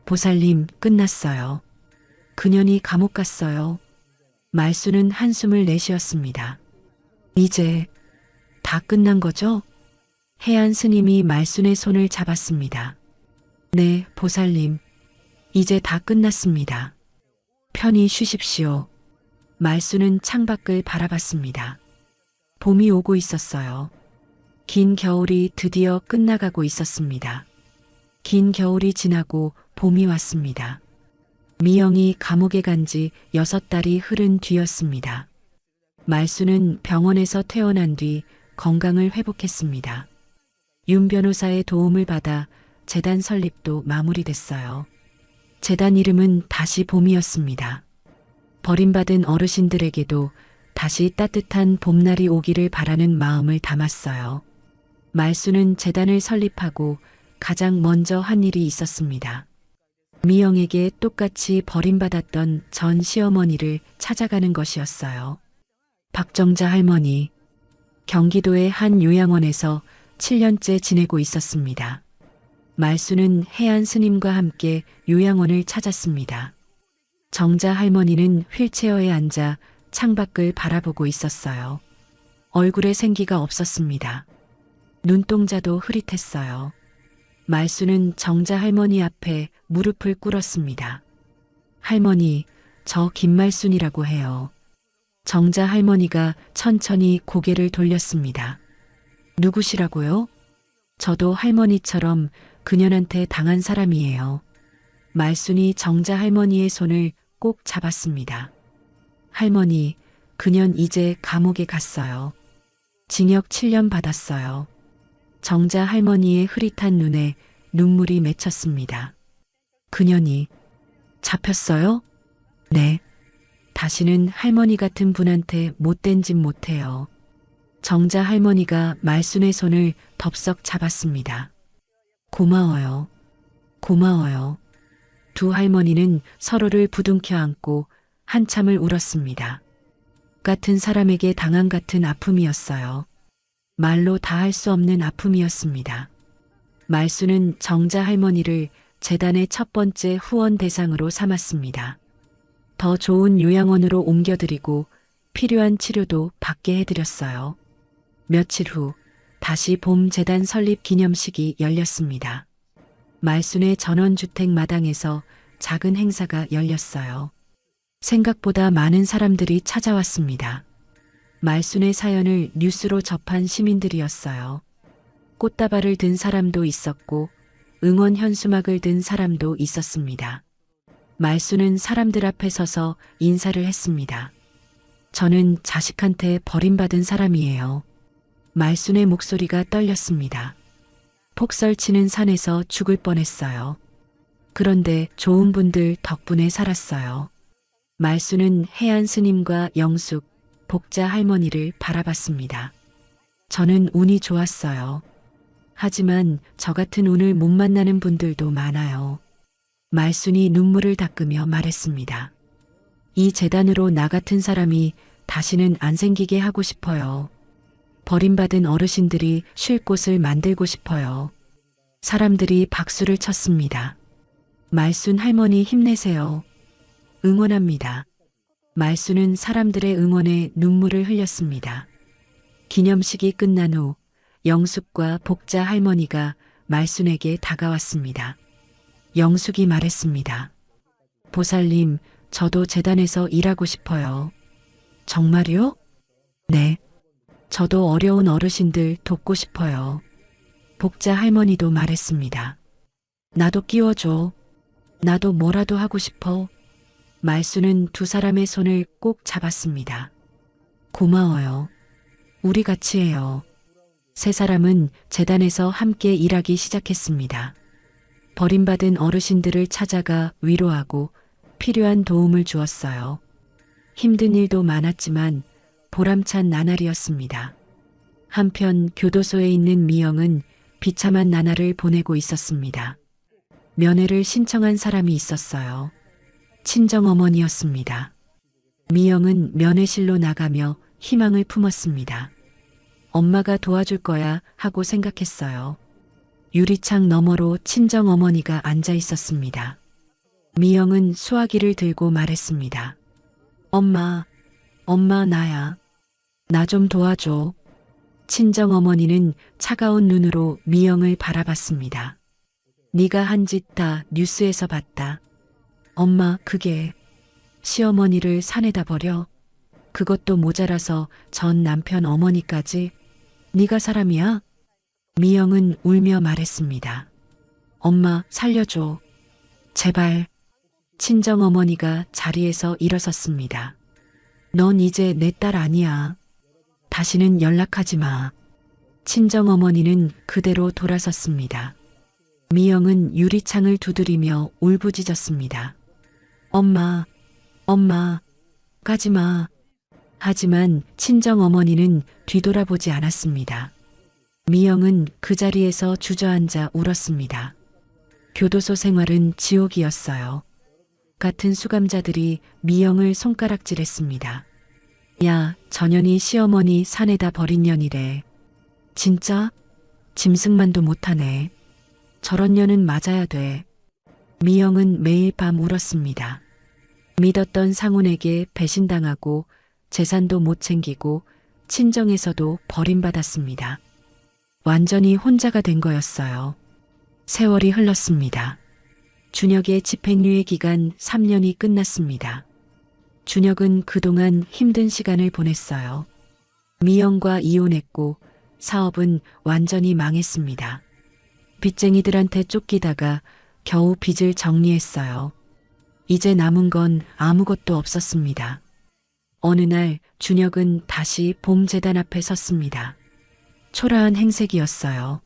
보살님, 끝났어요. 그년이 감옥 갔어요. 말수는 한숨을 내쉬었습니다. 이제 다 끝난 거죠? 해안 스님이 말순의 손을 잡았습니다. 네, 보살님. 이제 다 끝났습니다. 편히 쉬십시오. 말순은 창밖을 바라봤습니다. 봄이 오고 있었어요. 긴 겨울이 드디어 끝나가고 있었습니다. 긴 겨울이 지나고 봄이 왔습니다. 미영이 감옥에 간 지 6달이 흐른 뒤였습니다. 말수는 병원에서 퇴원한 뒤 건강을 회복했습니다. 윤 변호사의 도움을 받아 재단 설립도 마무리됐어요. 재단 이름은 다시 봄이었습니다. 버림받은 어르신들에게도 다시 따뜻한 봄날이 오기를 바라는 마음을 담았어요. 말수는 재단을 설립하고 가장 먼저 한 일이 있었습니다. 미영에게 똑같이 버림받았던 전 시어머니를 찾아가는 것이었어요. 박정자 할머니, 경기도의 한 요양원에서 7년째 지내고 있었습니다. 말수는 해안 스님과 함께 요양원을 찾았습니다. 정자 할머니는 휠체어에 앉아 창밖을 바라보고 있었어요. 얼굴에 생기가 없었습니다. 눈동자도 흐릿했어요. 말수는 정자 할머니 앞에 무릎을 꿇었습니다. 할머니, 저 김말순이라고 해요. 정자 할머니가 천천히 고개를 돌렸습니다. 누구시라고요? 저도 할머니처럼 그년한테 당한 사람이에요. 말순이 정자 할머니의 손을 꼭 잡았습니다. 할머니, 그년 이제 감옥에 갔어요. 징역 7년 받았어요. 정자 할머니의 흐릿한 눈에 눈물이 맺혔습니다. 그년이 잡혔어요? 네. 다시는 할머니 같은 분한테 못된 짓 못해요. 정자 할머니가 말순의 손을 덥석 잡았습니다. 고마워요. 고마워요. 두 할머니는 서로를 부둥켜 안고 한참을 울었습니다. 같은 사람에게 당한 같은 아픔이었어요. 말로 다 할 수 없는 아픔이었습니다. 말수는 정자 할머니를 재단의 첫 번째 후원 대상으로 삼았습니다. 더 좋은 요양원으로 옮겨드리고 필요한 치료도 받게 해드렸어요. 며칠 후 다시 봄 재단 설립 기념식이 열렸습니다. 말순의 전원주택 마당에서 작은 행사가 열렸어요. 생각보다 많은 사람들이 찾아왔습니다. 말순의 사연을 뉴스로 접한 시민들이었어요. 꽃다발을 든 사람도 있었고 응원 현수막을 든 사람도 있었습니다. 말순은 사람들 앞에 서서 인사를 했습니다. 저는 자식한테 버림받은 사람이에요. 말순의 목소리가 떨렸습니다. 폭설치는 산에서 죽을 뻔했어요. 그런데 좋은 분들 덕분에 살았어요. 말순은 해안 스님과 영숙, 복자 할머니를 바라봤습니다. 저는 운이 좋았어요. 하지만 저 같은 운을 못 만나는 분들도 많아요. 말순이 눈물을 닦으며 말했습니다. 이 재단으로 나 같은 사람이 다시는 안 생기게 하고 싶어요. 버림받은 어르신들이 쉴 곳을 만들고 싶어요. 사람들이 박수를 쳤습니다. 말순 할머니 힘내세요. 응원합니다. 말순은 사람들의 응원에 눈물을 흘렸습니다. 기념식이 끝난 후 영숙과 복자 할머니가 말순에게 다가왔습니다. 영숙이 말했습니다. 보살님, 저도 재단에서 일하고 싶어요. 정말요? 네. 저도 어려운 어르신들 돕고 싶어요. 복자 할머니도 말했습니다. 나도 끼워줘. 나도 뭐라도 하고 싶어. 말순은 두 사람의 손을 꼭 잡았습니다. 고마워요. 우리 같이 해요. 세 사람은 재단에서 함께 일하기 시작했습니다. 버림받은 어르신들을 찾아가 위로하고 필요한 도움을 주었어요. 힘든 일도 많았지만 보람찬 나날이었습니다. 한편 교도소에 있는 미영은 비참한 나날을 보내고 있었습니다. 면회를 신청한 사람이 있었어요. 친정어머니였습니다. 미영은 면회실로 나가며 희망을 품었습니다. 엄마가 도와줄 거야 하고 생각했어요. 유리창 너머로 친정어머니가 앉아 있었습니다. 미영은 수화기를 들고 말했습니다. 엄마, 나야. 나 좀 도와줘. 친정어머니는 차가운 눈으로 미영을 바라봤습니다. 네가 한 짓 다 뉴스에서 봤다. 엄마, 그게 시어머니를 산에다 버려? 그것도 모자라서 전 남편 어머니까지? 네가 사람이야? 미영은 울며 말했습니다. 엄마, 살려줘. 제발. 친정어머니가 자리에서 일어섰습니다. 넌 이제 내 딸 아니야. 다시는 연락하지 마. 친정어머니는 그대로 돌아섰습니다. 미영은 유리창을 두드리며 울부짖었습니다. 엄마, 가지 마. 하지만 친정어머니는 뒤돌아보지 않았습니다. 미영은 그 자리에서 주저앉아 울었습니다. 교도소 생활은 지옥이었어요. 같은 수감자들이 미영을 손가락질했습니다. 야, 전현이 시어머니 산에다 버린 년이래. 진짜? 짐승만도 못하네. 저런 년은 맞아야 돼. 미영은 매일 밤 울었습니다. 믿었던 상훈에게 배신당하고 재산도 못 챙기고 친정에서도 버림받았습니다. 완전히 혼자가 된 거였어요. 세월이 흘렀습니다. 준혁의 집행유예 기간 3년이 끝났습니다. 준혁은 그동안 힘든 시간을 보냈어요. 미영과 이혼했고 사업은 완전히 망했습니다. 빚쟁이들한테 쫓기다가 겨우 빚을 정리했어요. 이제 남은 건 아무것도 없었습니다. 어느 날 준혁은 다시 봄재단 앞에 섰습니다. 초라한 행색이었어요.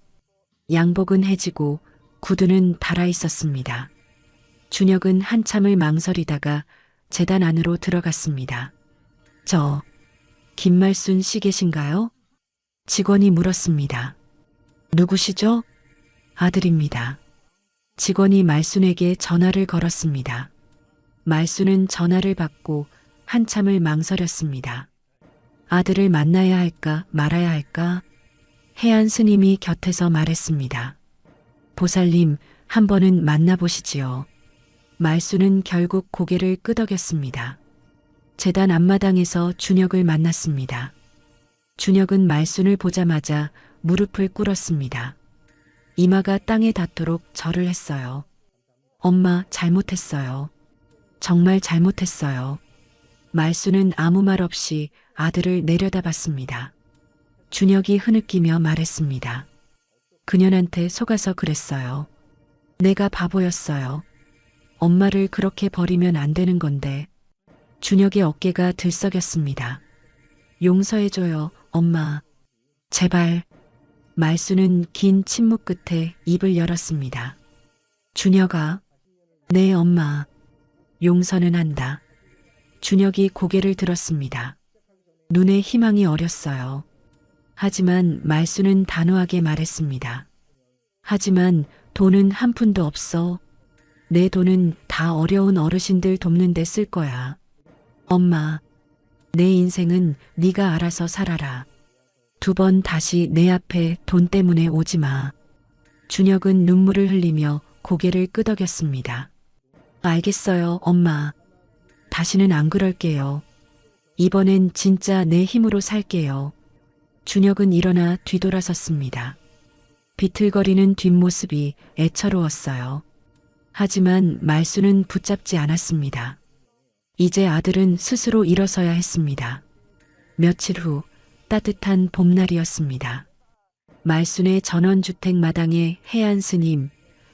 양복은 해지고 구두는 달아 있었습니다. 준혁은 한참을 망설이다가 재단 안으로 들어갔습니다. 저, 김말순 씨 계신가요? 직원이 물었습니다. 누구시죠? 아들입니다. 직원이 말순에게 전화를 걸었습니다. 말순은 전화를 받고 한참을 망설였습니다. 아들을 만나야 할까 말아야 할까? 해안 스님이 곁에서 말했습니다. 보살님, 한 번은 만나보시지요. 말순은 결국 고개를 끄덕였습니다. 재단 앞마당에서 준혁을 만났습니다. 준혁은 말순을 보자마자 무릎을 꿇었습니다. 이마가 땅에 닿도록 절을 했어요. 엄마, 잘못했어요. 정말 잘못했어요. 말순은 아무 말 없이 아들을 내려다봤습니다. 준혁이 흐느끼며 말했습니다. 그년한테 속아서 그랬어요. 내가 바보였어요. 엄마를 그렇게 버리면 안 되는 건데. 준혁의 어깨가 들썩였습니다. 용서해줘요, 엄마. 제발. 말순은 긴 침묵 끝에 입을 열었습니다. 준혁아. 네, 엄마. 용서는 한다. 준혁이 고개를 들었습니다. 눈에 희망이 어렸어요. 하지만 말순은 단호하게 말했습니다. 하지만 돈은 한 푼도 없어. 내 돈은 다 어려운 어르신들 돕는 데 쓸 거야. 엄마, 내 인생은 네가 알아서 살아라. 2번 다시 내 앞에 돈 때문에 오지 마. 준혁은 눈물을 흘리며 고개를 끄덕였습니다. 알겠어요, 엄마. 다시는 안 그럴게요. 이번엔 진짜 내 힘으로 살게요. 준혁은 일어나 뒤돌아섰습니다. 비틀거리는 뒷모습이 애처로웠어요. 하지만 말순은 붙잡지 않았습니다. 이제 아들은 스스로 일어서야 했습니다. 며칠 후 따뜻한 봄날이었습니다. 말순의 전원주택 마당에 해안 스님,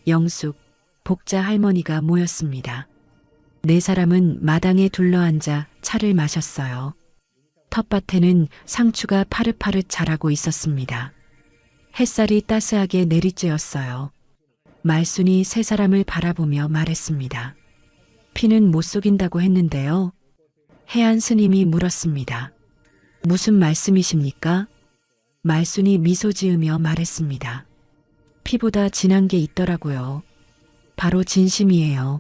영숙, 복자 할머니가 모였습니다. 4사람은 마당에 둘러앉아 차를 마셨어요. 텃밭에는 상추가 파릇파릇 자라고 있었습니다. 햇살이 따스하게 내리쬐었어요. 말순이 세 사람을 바라보며 말했습니다. 피는 못 속인다고 했는데요. 해안 스님이 물었습니다. 무슨 말씀이십니까? 말순이 미소 지으며 말했습니다. 피보다 진한 게 있더라고요. 바로 진심이에요.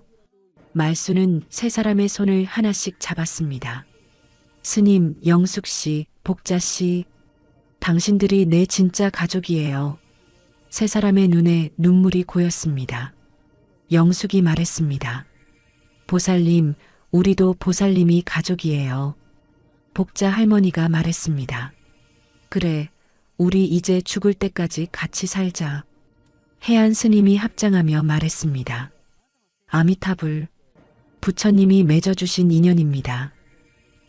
말순은 세 사람의 손을 하나씩 잡았습니다. 스님, 영숙 씨, 복자 씨, 당신들이 내 진짜 가족이에요. 세 사람의 눈에 눈물이 고였습니다. 영숙이 말했습니다. 보살님, 우리도 보살님이 가족이에요. 복자 할머니가 말했습니다. 그래, 우리 이제 죽을 때까지 같이 살자. 해안 스님이 합장하며 말했습니다. 아미타불, 부처님이 맺어주신 인연입니다.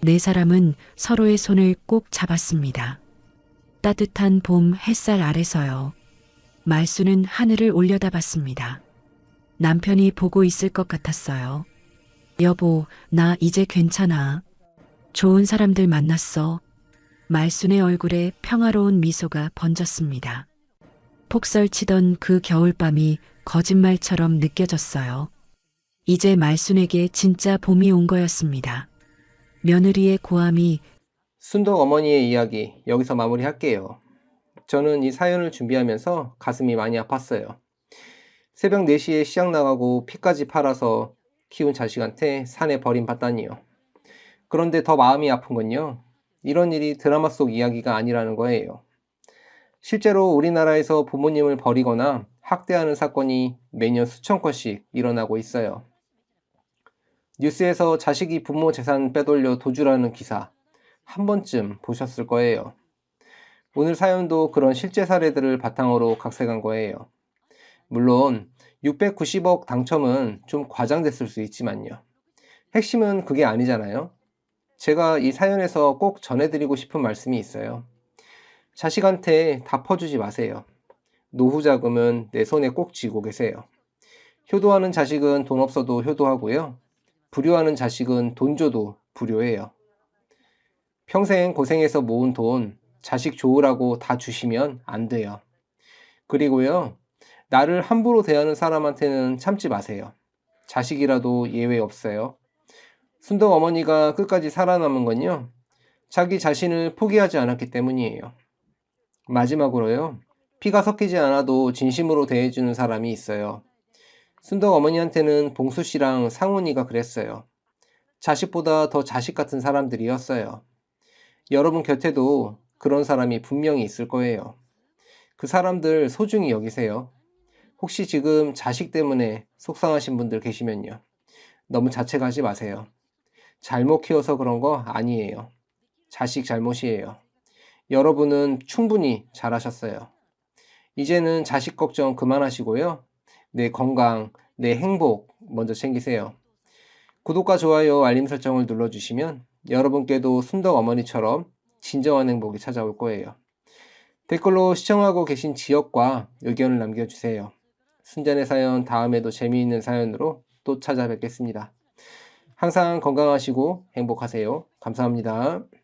네 사람은 서로의 손을 꼭 잡았습니다. 따뜻한 봄 햇살 아래서요. 말순은 하늘을 올려다봤습니다. 남편이 보고 있을 것 같았어요. 여보, 나 이제 괜찮아. 좋은 사람들 만났어. 말순의 얼굴에 평화로운 미소가 번졌습니다. 폭설치던 그 겨울밤이 거짓말처럼 느껴졌어요. 이제 말순에게 진짜 봄이 온 거였습니다. 며느리의 고함이 순덕 어머니의 이야기 여기서 마무리할게요. 저는 이 사연을 준비하면서 가슴이 많이 아팠어요. 새벽 4시에 시장 나가고 피까지 팔아서 키운 자식한테 산에 버림받다니요. 그런데 더 마음이 아픈 건요. 이런 일이 드라마 속 이야기가 아니라는 거예요. 실제로 우리나라에서 부모님을 버리거나 학대하는 사건이 매년 수천 건씩 일어나고 있어요. 뉴스에서 자식이 부모 재산 빼돌려 도주라는 기사 한 번쯤 보셨을 거예요. 오늘 사연도 그런 실제 사례들을 바탕으로 각색한 거예요. 물론 690억 당첨은 좀 과장됐을 수 있지만요. 핵심은 그게 아니잖아요. 제가 이 사연에서 꼭 전해드리고 싶은 말씀이 있어요. 자식한테 다 퍼주지 마세요. 노후 자금은 내 손에 꼭 쥐고 계세요. 효도하는 자식은 돈 없어도 효도하고요. 불효하는 자식은 돈 줘도 불효해요. 평생 고생해서 모은 돈 자식 좋으라고 다 주시면 안 돼요. 그리고요, 나를 함부로 대하는 사람한테는 참지 마세요. 자식이라도 예외 없어요. 순덕 어머니가 끝까지 살아남은 건요, 자기 자신을 포기하지 않았기 때문이에요. 마지막으로요, 피가 섞이지 않아도 진심으로 대해주는 사람이 있어요. 순덕 어머니한테는 봉수 씨랑 상훈이가 그랬어요. 자식보다 더 자식 같은 사람들이었어요. 여러분 곁에도 그런 사람이 분명히 있을 거예요. 그 사람들 소중히 여기세요. 혹시 지금 자식 때문에 속상하신 분들 계시면요. 너무 자책하지 마세요. 잘못 키워서 그런 거 아니에요. 자식 잘못이에요. 여러분은 충분히 잘하셨어요. 이제는 자식 걱정 그만하시고요. 내 건강, 내 행복 먼저 챙기세요. 구독과 좋아요, 알림 설정을 눌러주시면 여러분께도 순덕 어머니처럼 진정한 행복이 찾아올 거예요. 댓글로 시청하고 계신 지역과 의견을 남겨주세요. 순잔의 사연 다음에도 재미있는 사연으로 또 찾아뵙겠습니다. 항상 건강하시고 행복하세요. 감사합니다.